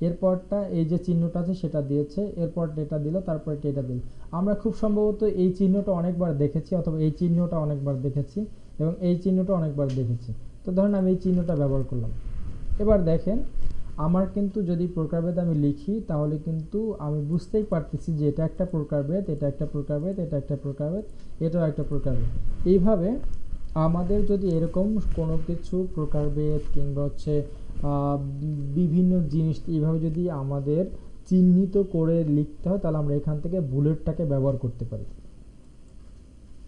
এরপরটা এই যে চিহ্নটা আছে সেটা দিয়েছে, এরপর এটা দিল, তারপর এটা দিল। আমরা খুব সম্ভবত এই চিহ্নটা অনেকবার দেখেছি, অথবা এই চিহ্নটা অনেকবার দেখেছি, এবং এই চিহ্নটা অনেকবার দেখেছি। তো ধরেন আমি এই চিহ্নটা ব্যবহার করলাম। এবার দেখেন আমার কিন্তু যদি প্রকারভেদ আমি লিখি তাহলে কিন্তু আমি বুঝতেই পারতেছি যে এটা একটা প্রকারভেদ, এটা একটা প্রকারভেদ, এটা একটা প্রকারভেদ, এটাও একটা প্রকারভেদ। এইভাবে আমাদের যদি এরকম কোনো কিছু প্রকারভেদ কিংবা হচ্ছে বিভিন্ন জিনিস এইভাবে যদি আমাদের চিহ্নিত করে লিখতে হয়, তাহলে আমরা এখান থেকে বুলেটটাকে ব্যবহার করতে পারি।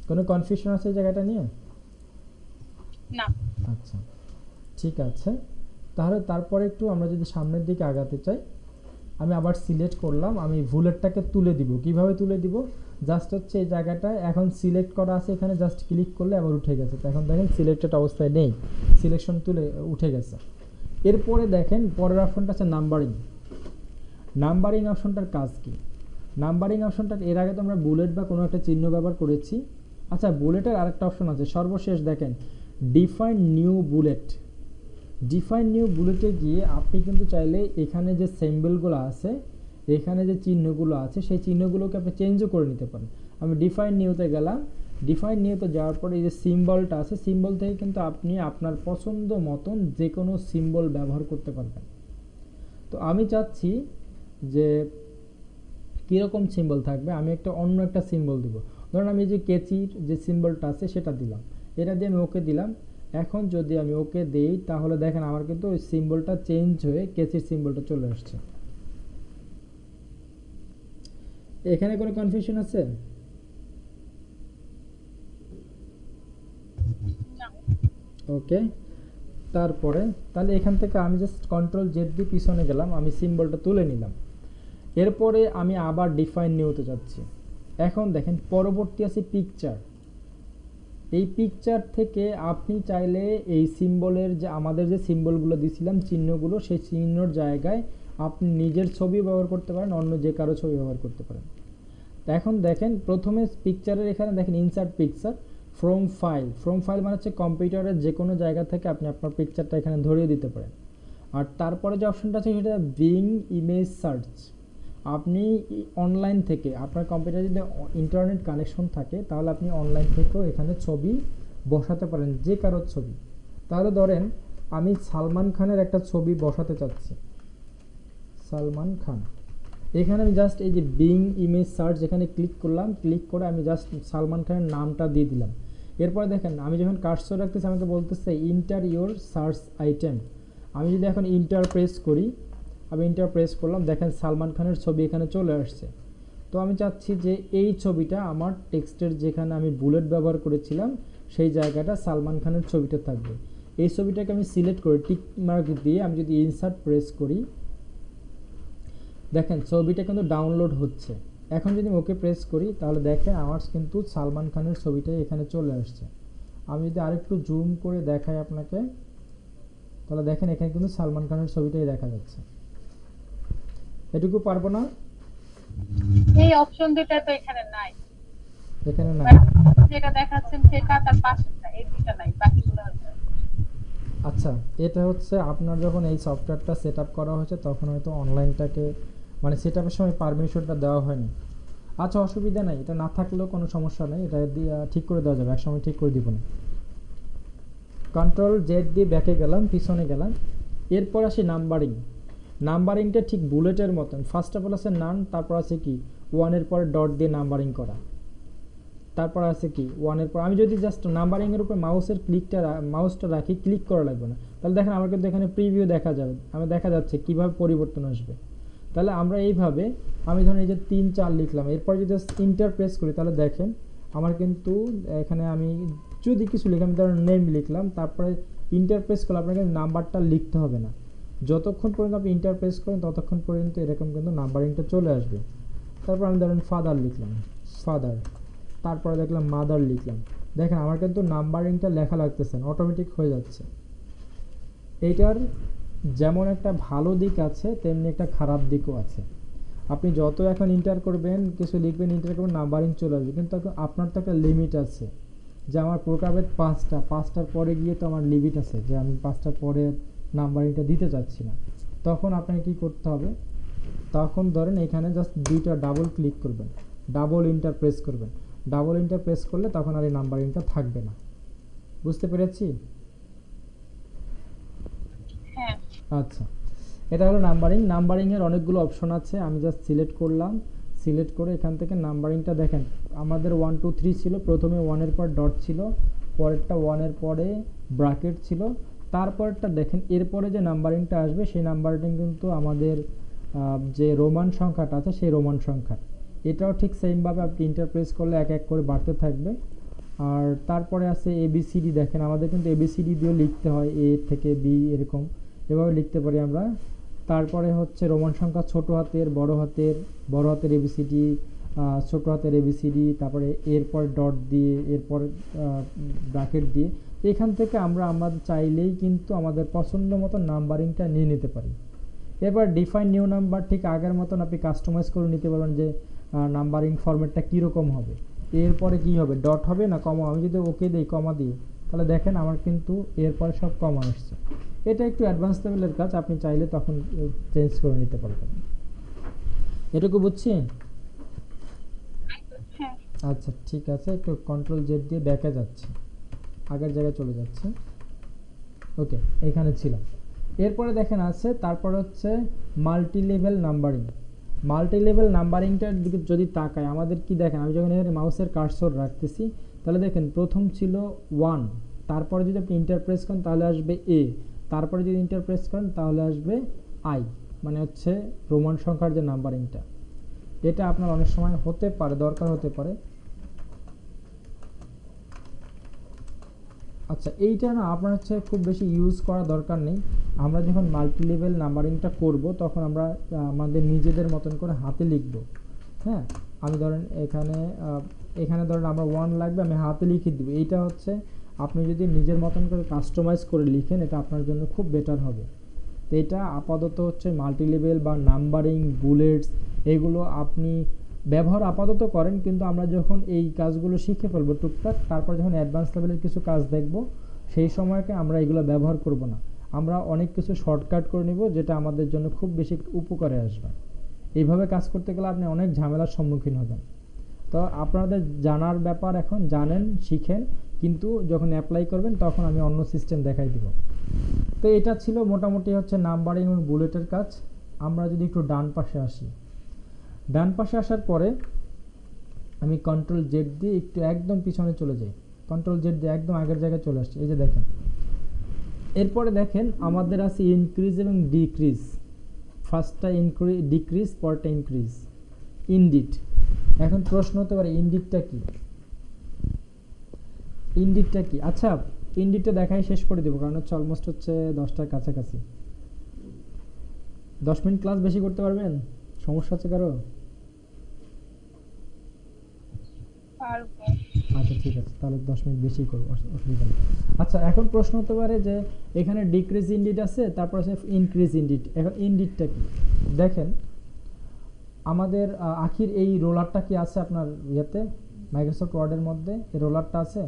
কোনো কনফিউশন আছে এই জায়গাটা নিয়ে? না। আচ্ছা, ঠিক আছে। তাহলে তারপরে একটু আমরা যদি সামনের দিকে আগাতে চাই, আমি আবার সিলেক্ট করলাম, আমি বুলেটটাকে তুলে দিব। কিভাবে তুলে দিব, জাস্ট হচ্ছে এই জায়গাটা এখন সিলেক্ট করা আছে, এখানে জাস্ট ক্লিক করলে আবার উঠে গেছে। তো এখন দেখেন সিলেক্টেড অবস্থায় নেই, সিলেকশন তুলে উঠে গেছে। এরপরে দেখেন পরের অপশনটা আছে নাম্বারিং। নাম্বারিং অপশনটার কাজ কি, নাম্বারিং অপশনটা এর আগে তো আমরা বুলেট বা কোনো একটা চিহ্ন ব্যবহার করেছি। আচ্ছা, বুলেটের আরেকটা অপশন আছে সর্বশেষ, দেখেন define new bullet. Define new বুলেটে গিয়ে আপনি কিন্তু চাইলে এখানে যে সিম্বলগুলো আছে, এখানে যে চিহ্নগুলো আছে, সেই চিহ্নগুলোকে আপনি চেঞ্জও করে নিতে পারেন। আমি ডিফাইন নিউতে গেলাম, ডিফাইন নিউতে যাওয়ার পরে এই যে সিম্বলটা আছে, সিম্বল থেকে কিন্তু আপনি আপনার পছন্দ মতন যে কোনো সিম্বল ব্যবহার করতে পারবেন। তো আমি চাচ্ছি যে কীরকম সিম্বল থাকবে, আমি অন্য একটা সিম্বল দিব। ধরুন আমি যে কেচির যে সিম্বলটা আছে সেটা দিলাম, এটা দিয়ে আমি ওকে দিলাম। এখন যদি আমি ওকে দেই তাহলে দেখেন আমার কিন্তু ওই সিম্বলটা চেঞ্জ হয়ে কেচির সিম্বলটা চলে আসছে। এখানে কোনো কনফিউশন আছে? ওকে, তারপরে তাহলে এখান থেকে আমি জাস্ট কন্ট্রোল জেড দিয়ে পিছনে গেলাম, আমি সিম্বলটা তুলে নিলাম। এরপরে আমি আবার ডিফাইন নিউতে যাচ্ছি। এখন দেখেন পরবর্তী আছে পিকচার। এই পিকচার থেকে আপনি চাইলে এই সিম্বলের যে আমাদের যে সিম্বলগুলো দিয়েছিলাম চিহ্নগুলো, সেই চিহ্নর জায়গায় আপনি নিজের ছবি ব্যবহার করতে পারেন, অন্য যে কারো ছবি ব্যবহার করতে পারেন। এখন দেখেন প্রথমে পিকচারের এখানে দেখেন insert picture from file. From file মানে হচ্ছে কম্পিউটারের যে কোনো জায়গা থেকে আপনি আপনার পিকচারটা এখানে ধরিয়ে দিতে পারেন। আর তারপরে যে অপশনটা আছে সেটা বিং ইমেজ সার্চ। আপনি অনলাইন থেকে, আপনার কম্পিউটারে যদি ইন্টারনেট কানেকশন থাকে তাহলে আপনি অনলাইন থেকেও এখানে ছবি বসাতে পারেন, যে কারোর ছবি। তাহলে ধরেন আমি সালমান খানের একটা ছবি বসাতে চাচ্ছি, সালমান খান। এখানে আমি জাস্ট এই যে বিং ইমেজ সার্চ এখানে ক্লিক করলাম, ক্লিক করে আমি জাস্ট সালমান খানের নামটা দিয়ে দিলাম। এরপরে দেখেন আমি যখন কার্সর রাখতেছি আমাকে বলতেছে ইন্টার ইওর সার্চ আইটেম। আমি যদি এখন ইন্টার প্রেস করি, আমি ইন্টার প্রেস করলাম, দেখেন সালমান খানের ছবি এখানে চলে আসছে। তো আমি চাচ্ছি যে এই ছবিটা আমার টেক্সটের যেখানে আমি বুলেট ব্যবহার করেছিলাম সেই জায়গাটা সালমান খানের ছবিটা থাকবে। এই ছবিটাকে আমি সিলেক্ট করে টিক মার্ক দিয়ে আমি যদি ইনসার্ট প্রেস করি, দেখেন ছবিটা কিন্তু ডাউনলোড হচ্ছে। এখন যদি ওকে প্রেস করি তাহলে দেখেন আমার কিন্তু সালমান খানের ছবিটাই এখানে চলে আসছে। আমি যদি আরেকটু জুম করে দেখাই আপনাকে, তাহলে দেখেন এখানে কিন্তু সালমান খানের ছবিটাই দেখা যাচ্ছে। এটুকু পারবো না, এই অপশন দুটো তো এখানে নাই, এখানে না। যেটা দেখাচ্ছেন সেটা তার পাশেরটা, এই দুটো নাই, বাকিগুলো আছে। আচ্ছা, এটা হচ্ছে আপনার যখন এই সফটওয়্যারটা সেট আপ করা হয়েছে তখন হয়তো অনলাইনটাকে মানে সেট আপের সময় পারমিশনটা দেওয়া হয়নি। আচ্ছা, অসুবিধা নাই, এটা না থাকলেও কোনো সমস্যা নেই, এটা দিয়ে ঠিক করে দেওয়া যাবে, একসময় ঠিক করে দিব না। কন্ট্রোল জেড দিয়ে ব্যাকে গেলাম, পিছনে গেলাম। এরপর আসি নাম্বারিং। নাম্বারিংটা ঠিক বুলেটের মতন, ফার্স্ট অফ অল আছে নান, তারপর আছে কি ওয়ানের পরে ডট দিয়ে নাম্বারিং করা, তারপর আছে কি ওয়ানের পর আমি যদি জাস্ট নাম্বারিংয়ের উপর মাউসটা রাখি, ক্লিক করা লাগবে না, তাহলে দেখেন আমার কিন্তু এখানে প্রিভিউ দেখা যাবে, আমি দেখা যাচ্ছে কীভাবে পরিবর্তন আসবে। তাহলে আমরা এইভাবে আমি ধরুন এই যে 3-4 লিখলাম, এরপর যদি ইন্টার প্রেস করি তাহলে দেখেন আমার কিন্তু এখানে আমি যদি কিছু লিখি, আমি ধরুন নেম লিখলাম, তারপরে ইন্টার প্রেস করলে আপনাকে নাম্বারটা লিখতে হবে না। যতক্ষণ পর্যন্ত আপনি ইন্টার প্রেস করেন ততক্ষণ পর্যন্ত এরকম কিন্তু নাম্বারিংটা চলে আসবে। তারপর আমি ধরেন ফাদার লিখলাম, ফাদার, তারপরে দেখলাম মাদার লিখলাম, দেখেন আমার কিন্তু নাম্বারিংটা লেখা লাগতেছে না, অটোমেটিক হয়ে যাচ্ছে। এইটার যেমন একটা ভালো দিক আছে তেমনি একটা খারাপ দিকও আছে। আপনি যত এখন ইন্টার করবেন, কিছু লিখবেন, ইন্টার করবেন, নাম্বারিং চলে আসবে, কিন্তু আপনার তো একটা লিমিট আছে যে আমার প্রোগ্রামের 5টার পরে গিয়ে তো আমার লিমিট আছে যে আমি 5টার পরে নাম্বারিংটা দিতে চাচ্ছি না। তখন আপনাকে কি করতে হবে, তখন ধরেন এখানে জাস্ট 2টা ডাবল ক্লিক করবেন, ডাবল ইন্টার প্রেস করবেন, ডাবল ইন্টার প্রেস করলে তখন আর এই নাম্বারিংটা থাকবে না। বুঝতে পেরেছি? হ্যাঁ, আচ্ছা, এটা হলো নাম্বারিং। নাম্বারিংয়ের অনেকগুলো অপশন আছে, আমি জাস্ট সিলেক্ট করলাম, সিলেক্ট করে এখান থেকে নাম্বারিংটা দেখেন আমাদের 1 2 3 ছিল, প্রথমে 1-এর পর ডট ছিল, পরেরটা 1-এর পরে ব্র্যাকেট ছিল, তারপরটা দেখেন এরপরে যে নাম্বারিংটা আসবে সেই নাম্বারিং কিন্তু আমাদের যে রোমান সংখ্যাটা আছে সেই রোমান সংখ্যা। এটাও ঠিক সেমভাবে আপনি ইন্টারপ্রেস করলে এক এক করে বাড়তে থাকবে। আর তারপরে আছে এবিসিডি, দেখেন আমাদের কিন্তু এবিসিডি দিয়েও লিখতে হয়, এ থেকে বি এরকম, এভাবে লিখতে পারি আমরা। তারপরে হচ্ছে রোমান সংখ্যা ছোট হাতের, বড় হাতের এবিসিডি, ছোট হাতের এবিসিডি, তারপরে এরপর ডট দিয়ে, এরপর ব্র্যাকেট দিয়ে, এখান থেকে আমরা আমাদের চাইলেই কিন্তু আমাদের পছন্দ মতো নাম্বারিংটা নিয়ে নিতে পারি। এবার ডিফাইন নিউ নাম্বার, ঠিক আগের মতন আপনি কাস্টমাইজ করে নিতে পারবেন যে নাম্বারিং ফরম্যাটটা কীরকম হবে, এরপরে কি হবে, ডট হবে না কমা। আমি যদি ওকে দিই কমা দিই তাহলে দেখেন আমার কিন্তু এরপরে সব কমা আসছে। এটা একটু অ্যাডভান্স লেভেলের কাজ, আপনি চাইলে তখন চেঞ্জ করে নিতে পারবেন। এটুকু বুঝছি? হ্যাঁ। আচ্ছা ঠিক আছে, একটু কন্ট্রোল জেড দিয়ে ব্যাকে যাচ্ছে, আগের জায়গায় চলে যাচ্ছে। ওকে, এখানে ছিলাম। এরপরে দেখেন আছে, তারপর হচ্ছে multi level numbering. Multi level নাম্বারিংটার দিকে যদি তাকাই আমাদের কি দেখেন, আমি যখন এখানে মাউসের কার্সর রাখতেছি তাহলে দেখেন প্রথম ছিল 1, তারপরে যদি আপনি ইন্টার প্রেস করেন তাহলে আসবে এ, তারপরে যদি ইন্টার প্রেস করেন তাহলে আসবে আই, মানে হচ্ছে রোমান সংখ্যার যে নাম্বারিংটা। এটা আপনার অনেক সময় হতে পারে, দরকার হতে পারে। আচ্ছা, এইটা না আপনার হচ্ছে খুব বেশি ইউজ করা দরকার নেই। আমরা যখন মাল্টি লেভেল নাম্বারিংটা করব তখন আমরা আমাদের নিজেদের মতন করে হাতে লিখব। হ্যাঁ, আমি ধরেন এখানে ধরেন আমার 1 লাগবে, আমি হাতে লিখে দিব। এইটা হচ্ছে আপনি যদি নিজের মতন করে কাস্টমাইজ করে লিখেন এটা আপনার জন্য খুব বেটার হবে। তো এটা আপাতত হচ্ছে মাল্টি লেভেল বা নাম্বারিং, বুলেটস, এগুলো আপনি ব্যবহার আপাতত করেন, কিন্তু আমরা যখন এই কাজগুলো শিখে ফেলবো টুকটাক, তারপর যখন অ্যাডভান্স লেভেলের কিছু কাজ দেখব সেই সময়কে আমরা এগুলো ব্যবহার করব না, আমরা অনেক কিছু শর্টকাট করে নিব যেটা আমাদের জন্য খুব বেশি উপকারে আসবে। এইভাবে কাজ করতে গেলে আপনি অনেক ঝামেলার সম্মুখীন হবেন। তো আপনাদের জানার ব্যাপার, এখন জানেন, শিখেন, কিন্তু যখন অ্যাপ্লাই করবেন তখন আমি অন্য সিস্টেম দেখাই দিব। তো এটা ছিল মোটামুটি হচ্ছে নাম্বারিং এবং বুলেটের কাজ। আমরা যদি একটু ডান পাশে আসি, ডান পাশে আসার পরে আমি কন্ট্রোল জেড দিয়ে একটু একদম পিছনে চলে যাই, কন্ট্রোল জেড দিয়ে একদম আগের জায়গায় চলে আসছে, এই যে দেখেন। এরপরে দেখেন আমাদের আছে ইনক্রিজ এবং ডিক্রিজ, ফার্স্টটা ডিক্রিজ, পরটা ইনক্রিজ, ইনডিট। এখন প্রশ্ন হতে পারে ইনডিটটা কি, ইনডিটটা কি? আচ্ছা, ইনডিটটা দেখাই শেষ করে দেবো, কারণ হচ্ছে অলমোস্ট হচ্ছে 10টার কাছাকাছি। 10 মিনিট ক্লাস বেশি করতে পারবেন? সমস্যা আছে কারো? পারবো। আচ্ছা ঠিক আছে, তাহলে 10 মিনিট বেশি করবো, অসুবিধা নেই। আচ্ছা, এখন প্রশ্ন হতে পারে যে এখানে ডিক্রিজ ইনডিট আছে, তারপর আছে ইনক্রিজ ইনডিট। এখন ইনডিটটা কি? দেখেন আমাদের আখির এই রোলারটা কি আছে আপনার ইয়েতে, মাইক্রোসফট ওয়ার্ডের মধ্যে এই রোলারটা আছে?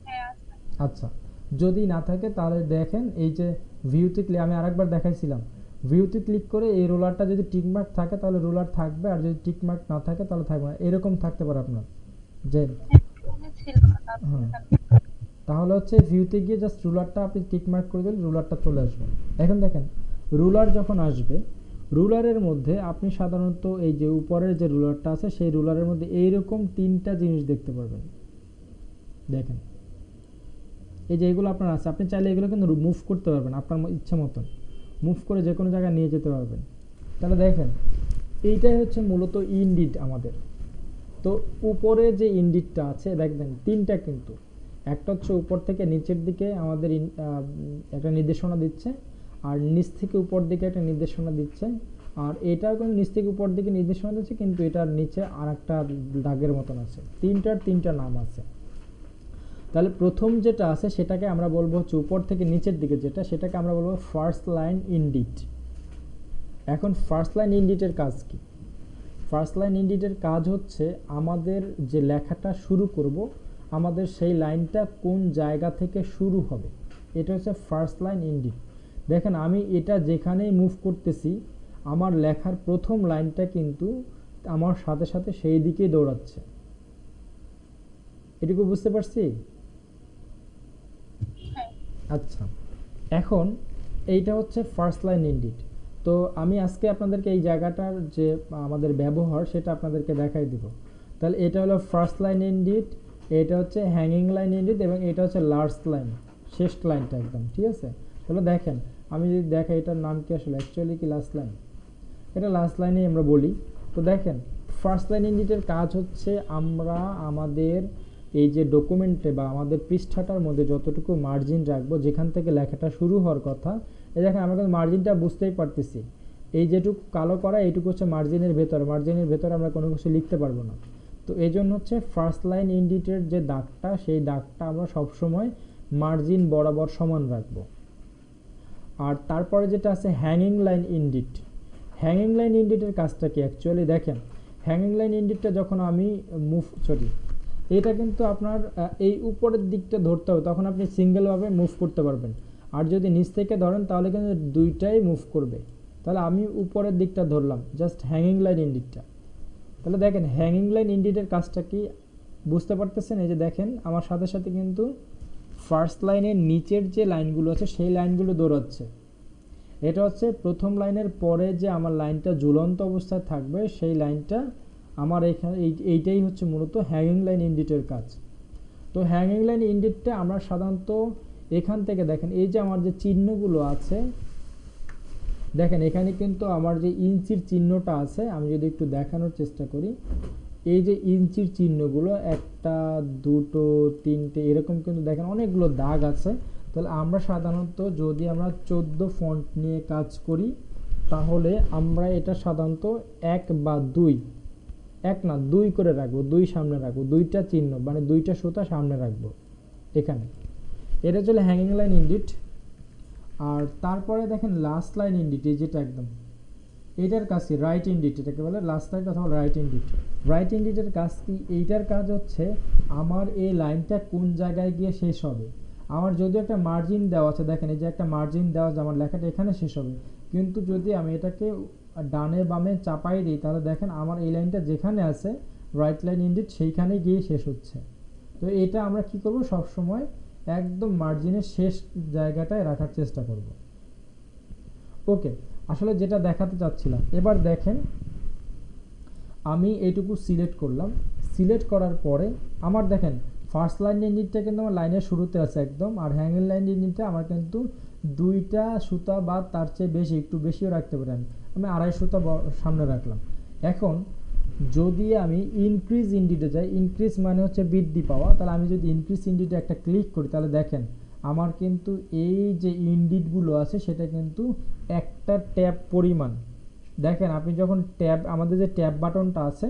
হ্যাঁ আছে। আচ্ছা, যদি না থাকে তাহলে দেখেন এই যে ভিউতে ক্লিক, আমি আরেকবার দেখাইছিলাম, ভিউতে ক্লিক করে এই রোলারটা যদি টিকমার্ক থাকে তাহলে রোলার থাকবে, আর যদি টিকমার্ক না থাকে তাহলে থাকবে না, এরকম থাকতে পারে আপনার যে ছিল না, তারপর হ্যাঁ। এখানে তাহলে হচ্ছে ভিউতে গিয়ে জাস্ট রুলারটা আপনি টিক মার্ক করে দিলে রুলারটা চলে আসবে। এখন দেখেন রুলার যখন আসবে, রুলারের মধ্যে আপনি সাধারণত এই যে উপরের যে রুলারটা আছে সেই রুলারের মধ্যে এইরকম 3টা জিনিস দেখতে পারবেন। দেখেন এই যে এগুলো আপনার আছে, আপনি চাইলে এগুলো কিন্তু মুভ করতে পারবেন আপনার ইচ্ছা মতন, মুভ করে যে কোনো জায়গায় নিয়ে যেতে পারবেন। তাহলে দেখেন এইটাই হচ্ছে মূলত ইনডিট আমাদের। তো উপরে যে ইনডিটটা আছে দেখবেন 3টা, কিন্তু একটা হচ্ছে উপর থেকে নিচের দিকে আমাদের একটা নির্দেশনা দিচ্ছে, আর নিচ থেকে উপর দিকে একটা নির্দেশনা দিচ্ছে, আর এটাও কিন্তু নিচ থেকে উপর দিকে নির্দেশনা দিচ্ছে, কিন্তু এটার নিচে আর একটা দাগের মতন আছে। 3টা নাম আছে। তাহলে প্রথম যেটা আছে সেটাকে আমরা বলবো হচ্ছে উপর থেকে নিচের দিকে যেটা, সেটাকে আমরা বলবো ফার্স্ট লাইন ইনডিট। এখন ফার্স্ট লাইন ইনডিটের কাজ কি? ফার্স্ট লাইন ইনডিটের কাজ হচ্ছে আমাদের যে লেখাটা শুরু করব, আমাদের সেই লাইনটা কোন জায়গা থেকে শুরু হবে, এটা হচ্ছে ফার্স্ট লাইন ইনডিট। দেখেন আমি এটা যেখানেই মুভ করতেছি আমার লেখার প্রথম লাইনটা কিন্তু আমার সাথে সাথে সেই দিকেই দৌড়াচ্ছে। এটুকু বুঝতে পারছি? আচ্ছা, এখন এইটা হচ্ছে ফার্স্ট লাইন ইনডিট। তো আমি আজকে আপনাদেরকে এই জায়গাটার যে আমাদের ব্যবহার সেটা আপনাদেরকে দেখাই দিব। তাহলে এটা হলো ফার্স্ট লাইন ইনডিট, এটা হচ্ছে হ্যাঙ্গিং লাইন ইনডিট, এবং এটা হচ্ছে লাস্ট লাইন, শেষ লাইনটা একদম, ঠিক আছে? তাহলে দেখেন আমি যদি দেখাই এটার নাম কি আসলে অ্যাকচুয়ালি কি লাস্ট লাইন, এটা লাস্ট লাইনেই আমরা বলি। তো দেখেন ফার্স্ট লাইন ইনডিটের কাজ হচ্ছে আমরা আমাদের এই যে ডকুমেন্টে বা আমাদের পৃষ্ঠাটার মধ্যে যতটুকু মার্জিন রাখবো, যেখান থেকে লেখাটা শুরু হওয়ার কথা, এই দেখেন আমরা কিন্তু মার্জিনটা বুঝতেই পারতেছি, এই যেটুকু কালো করা এইটুকু হচ্ছে মার্জিনের ভেতর, মার্জিনের ভেতর আমরা কোনো কিছু লিখতে পারবো না। তো এই জন্য হচ্ছে ফার্স্ট লাইন ইনডিটের যে দাগটা, সেই দাগটা আমরা সবসময় মার্জিন বরাবর সমান রাখবো। আর তারপরে যেটা আছে hanging line indent. Hanging line ইনডিটের কাজটা কি অ্যাকচুয়ালি দেখেন, হ্যাঙ্গিং লাইন ইনডিটটা যখন আমি এটা কিন্তু আপনার এই উপরের দিকটা ধরতে হবে, তখন আপনি সিঙ্গেলভাবে মুভ করতে পারবেন। আর যদি নিচ থেকে ধরেন তাহলে কিন্তু দুইটাই মুভ করবে। তাহলে আমি উপরের দিকটা ধরলাম, জাস্ট হ্যাঙ্গিং লাইন ইনডিটটা। তাহলে দেখেন হ্যাঙ্গিং লাইন ইনডিটের কাজটা কি বুঝতে পারতেছেন? এই যে দেখেন আমার সাথে সাথে কিন্তু ফার্স্ট লাইনের নিচের যে লাইনগুলো আছে সেই লাইনগুলো দৌড়াচ্ছে। এটা হচ্ছে প্রথম লাইনের পরে যে আমার লাইনটা ঝুলন্ত অবস্থায় থাকবে সেই লাইনটা আমার এখানে এইটাই হচ্ছে মূলত হ্যাঙ্গিং লাইন ইনডিটের কাজ। তো হ্যাঙ্গিং লাইন ইনডিটটা আমরা সাধারণত এখান থেকে দেখেন এই যে আমার যে চিহ্নগুলো আছে, দেখেন এখানে কিন্তু আমার যে ইঞ্চির চিহ্নটা আছে, আমি যদি একটু দেখানোর চেষ্টা করি, এই যে ইঞ্চির চিহ্নগুলো 1টা 2টো 3টে এরকম কিন্তু দেখেন অনেকগুলো দাগ আছে। তাহলে আমরা সাধারণত যদি আমরা 14 ফন্ট নিয়ে কাজ করি তাহলে আমরা এটা সাধারণত 1 বা 2, 1 না 2 করে রাখবো, 2 সামনে রাখবো, 2টা চিহ্ন মানে 2টা সুতা সামনে রাখবো এখানে। এটা চলে হ্যাঙ্গিং লাইন ইনডিট। আর তারপরে দেখেন লাস্ট লাইন ইনডিট, এই যেটা একদম এইটার কাজ কি, রাইট ইনডিট, এটাকে বলে লাস্ট লাইন অথবা রাইট ইনডিট। রাইট ইনডিটের কাজ কি? এইটার কাজ হচ্ছে আমার এই লাইনটা কোন জায়গায় গিয়ে শেষ হবে। আমার যদি একটা মার্জিন দেওয়া আছে, দেখেন এই যে একটা মার্জিন দেওয়া আছে, আমার লেখাটা এখানে শেষ হবে, কিন্তু যদি আমি এটাকে ডানে বামে চাপাই দিই তাহলে দেখেন আমার এই লাইনটা যেখানে আছে রাইট লাইন ইনডিট সেইখানে গিয়ে শেষ হচ্ছে। তো এটা আমরা কি করব, সব সময় একদম মার্জিনের শেষ জায়গাটায় রাখার চেষ্টা করব। ওকে, আসলে যেটা দেখাতে চাচ্ছিলাম, এবার দেখেন আমি এইটুকু সিলেক্ট করলাম। সিলেক্ট করার পরে আমার দেখেন ফার্স্ট লাইন ইউনিটটা কিন্তু আমার লাইনের শুরুতে আছে একদম, আর হ্যাঙ্গেল লাইন ইউনিটটা আমার কিন্তু 2টা সুতা বা তার চেয়ে বেশি, একটু বেশিও রাখতে পারেন। আমি 2.5 সুতা সামনে রাখলাম। এখন যদি আমি ইনক্রিজ ইন্ডিটে যাই, ইনক্রিজ মানে হচ্ছে বৃদ্ধি পাওয়া, তাহলে আমি যদি ইনক্রিজ ইন্ডিটে একটা ক্লিক করি, তাহলে দেখেন আমার কিন্তু এই যে ইন্ডিটগুলো আছে সেটা কিন্তু একটা ট্যাব পরিমাণ। দেখেন আপনি যখন ট্যাব, আমাদের যে ট্যাব বাটনটা আছে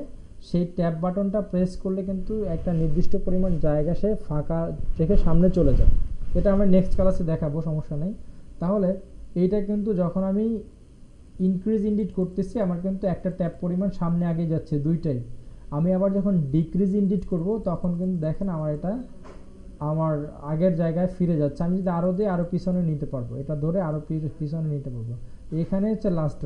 সেই ট্যাব বাটনটা প্রেস করলে কিন্তু একটা নির্দিষ্ট পরিমাণ জায়গা সে ফাঁকা রেখে সামনে চলে যায়। এটা আমরা নেক্সট ক্লাসে দেখাবো, সমস্যা নেই। তাহলে এইটা কিন্তু যখন আমি ইনক্রিজ ইন্ডিট করতেছি আমার কিন্তু একটা ট্যাব পরিমাণ সামনে আগে যাচ্ছে দুইটাই। আমি আবার যখন ডিক্রিজ ইন্ডিট করব তখন কিন্তু দেখেন আমার এটা আমার আগের জায়গায় ফিরে যাচ্ছে। আমি যদি আরও দিই আরও পিছনে নিতে পারবো, এটা ধরে আরও পিছনে নিতে পারবো। এখানে হচ্ছে লাস্ট,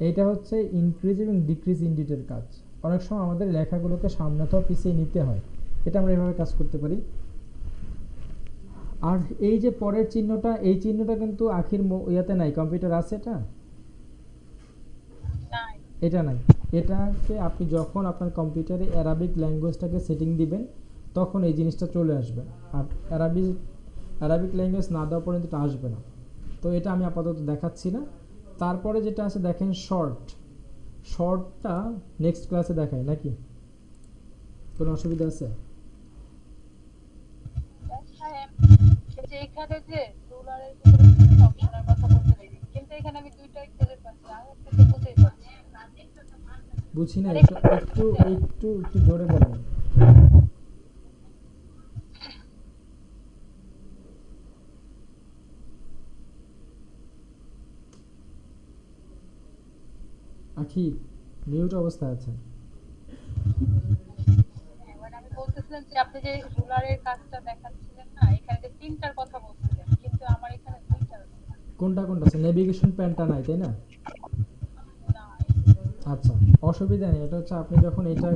এইটা হচ্ছে ইনক্রিজ এবং ডিক্রিজ ইন্ডিটের কাজ। অনেক সময় আমাদের লেখাগুলোকে সামনে তো পিছিয়ে নিতে হয়, এটা আমরা এভাবে কাজ করতে পারি। আর এই যে পরের চিহ্নটা, এই চিহ্নটা কিন্তু আখির ইয়াতে নাই, কম্পিউটার আছে এটা, এটা নাই। এটাকে আপনি যখন আপনার কম্পিউটারে অ্যারাবিক ল্যাঙ্গুয়েজটাকে সেটিং দিবেন তখন এই জিনিসটা চলে আসবে, আর অ্যারাবিক ল্যাঙ্গুয়েজ না দেওয়া পর্যন্ত এটা আসবে না। তো এটা আমি আপাতত দেখাচ্ছি না। তারপরে যেটা আছে দেখেন শর্টটা নেক্সট ক্লাসে দেখাই নাকি, কোনো অসুবিধা আছে? যে এখানে যে রুলারের ভিতরে কিছু অপশনের কথা বলতে পারি, কিন্তু এখানে আমি দুইটাই খুঁজে পাচ্ছি, আমি কিছু খুঁজেই পাচ্ছি না। বুঝি না, একটু একটু একটু একটু জোরে বলেন। আখি মিউট অবস্থা আছে। এবার আমি বলতেছিলাম যে আপনি যে রুলারের কাজটা দেখাচ্ছিলেন না, এখানে যে তিনটার কথা বলছিলেন, কিন্তু আমার এখানে দুইটা আছে। কোনটা কোনটা আছে? নেভিগেশন প্যানটা নাই তাই না? না, আচ্ছা, অসুবিধা নেই। এটা হচ্ছে আপনি যখন এটা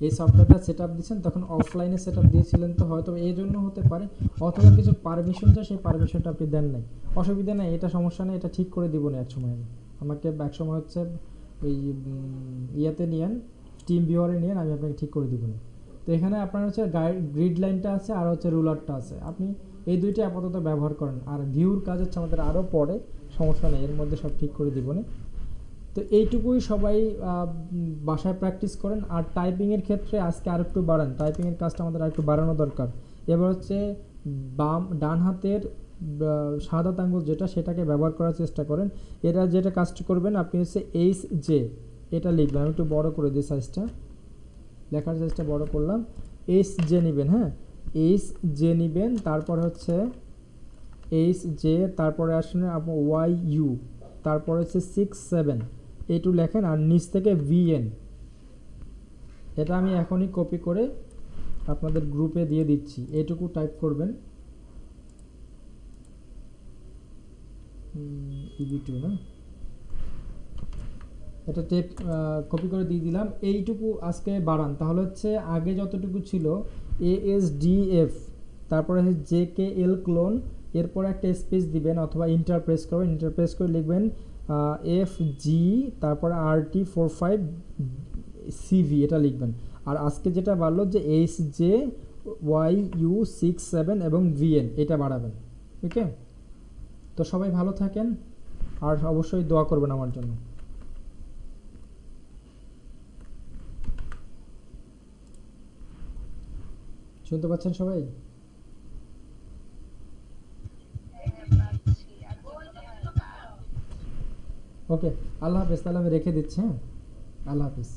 এই সফটওয়্যারটা সেট আপ দিচ্ছেন তখন অফলাইনে সেট আপ দিয়েছিলেন, তো হয়তো এই জন্য হতে পারে, অথবা কিছু পারমিশন চাই, সেই পারমিশনটা আপনি দেন নাই। অসুবিধা নেই, এটা সমস্যা নেই, এটা ঠিক করে দিব না এক সময়। আমি আমাকে এক সময় হচ্ছে ওই ইয়াতে নিয়েন, টিম ভিউয়ারে নিয়েন, আমি আপনাকে ঠিক করে দিব না। তো এখানে আপনার হচ্ছে গ্রিড লাইনটা আছে আর হচ্ছে রুলারটা আছে, আপনি এই দুইটা আপাতত ব্যবহার করেন। আর ভিউর কাজ হচ্ছে আমাদের আরও পরে, সমস্যা নেই, এর মধ্যে সব ঠিক করে দিব না। তো এইটুকুই সবাই বাসায় প্র্যাকটিস করেন। আর টাইপিংয়ের ক্ষেত্রে আজকে আর একটু বাড়ান, টাইপিংয়ের কাজটা আমাদের আর একটু বাড়ানো দরকার। এবার হচ্ছে ডান হাতের সাদা আঙ্গুল যেটা, সেটাকে ব্যবহার করার চেষ্টা করেন। এটা যেটা কাজটা করবেন আপনি হচ্ছে HJ এটা লিখবেন। আমি একটু বড় করে দিই সাইজটা, লেখার সাইজটা বড় করলাম। HJ নেবেন, হ্যাঁ HJ নেবেন, তারপর হচ্ছে HJ, তারপরে আসলে আপনার YU, তারপর হচ্ছে 6-7 এইটু লেখেন, আর নিচ থেকে VN। এটা আমি এখনই কপি করে আপনাদের গ্রুপে দিয়ে দিচ্ছি, এইটুকু টাইপ করবেন। EB2 না, এটা টেপ কপি করে দিয়ে দিলাম। এইটুকু আজকে বাড়ান, তাহলে হচ্ছে আগে যতটুকু ছিল ASDF, তারপরে হচ্ছে JKL ক্লোন, এরপর একটা স্পেস দিবেন অথবা ইন্টারপ্রেস করবেন, ইন্টারপ্রেস করে লিখবেন FG, তারপরে RT45CV এটা লিখবেন। আর আজকে যেটা বাড়লো যে HJ YU 6-7 এবং VN এটা বাড়াবেন। ওকে, তো সবাই ভালো থাকেন আর অবশ্যই দোয়া করবেন আমার জন্য। শুনতে পাচ্ছেন সবাই? ওকে, আল্লাহ হাফেজ। তাহলে আমি রেখে দিচ্ছি, হ্যাঁ, আল্লাহ হাফেজ।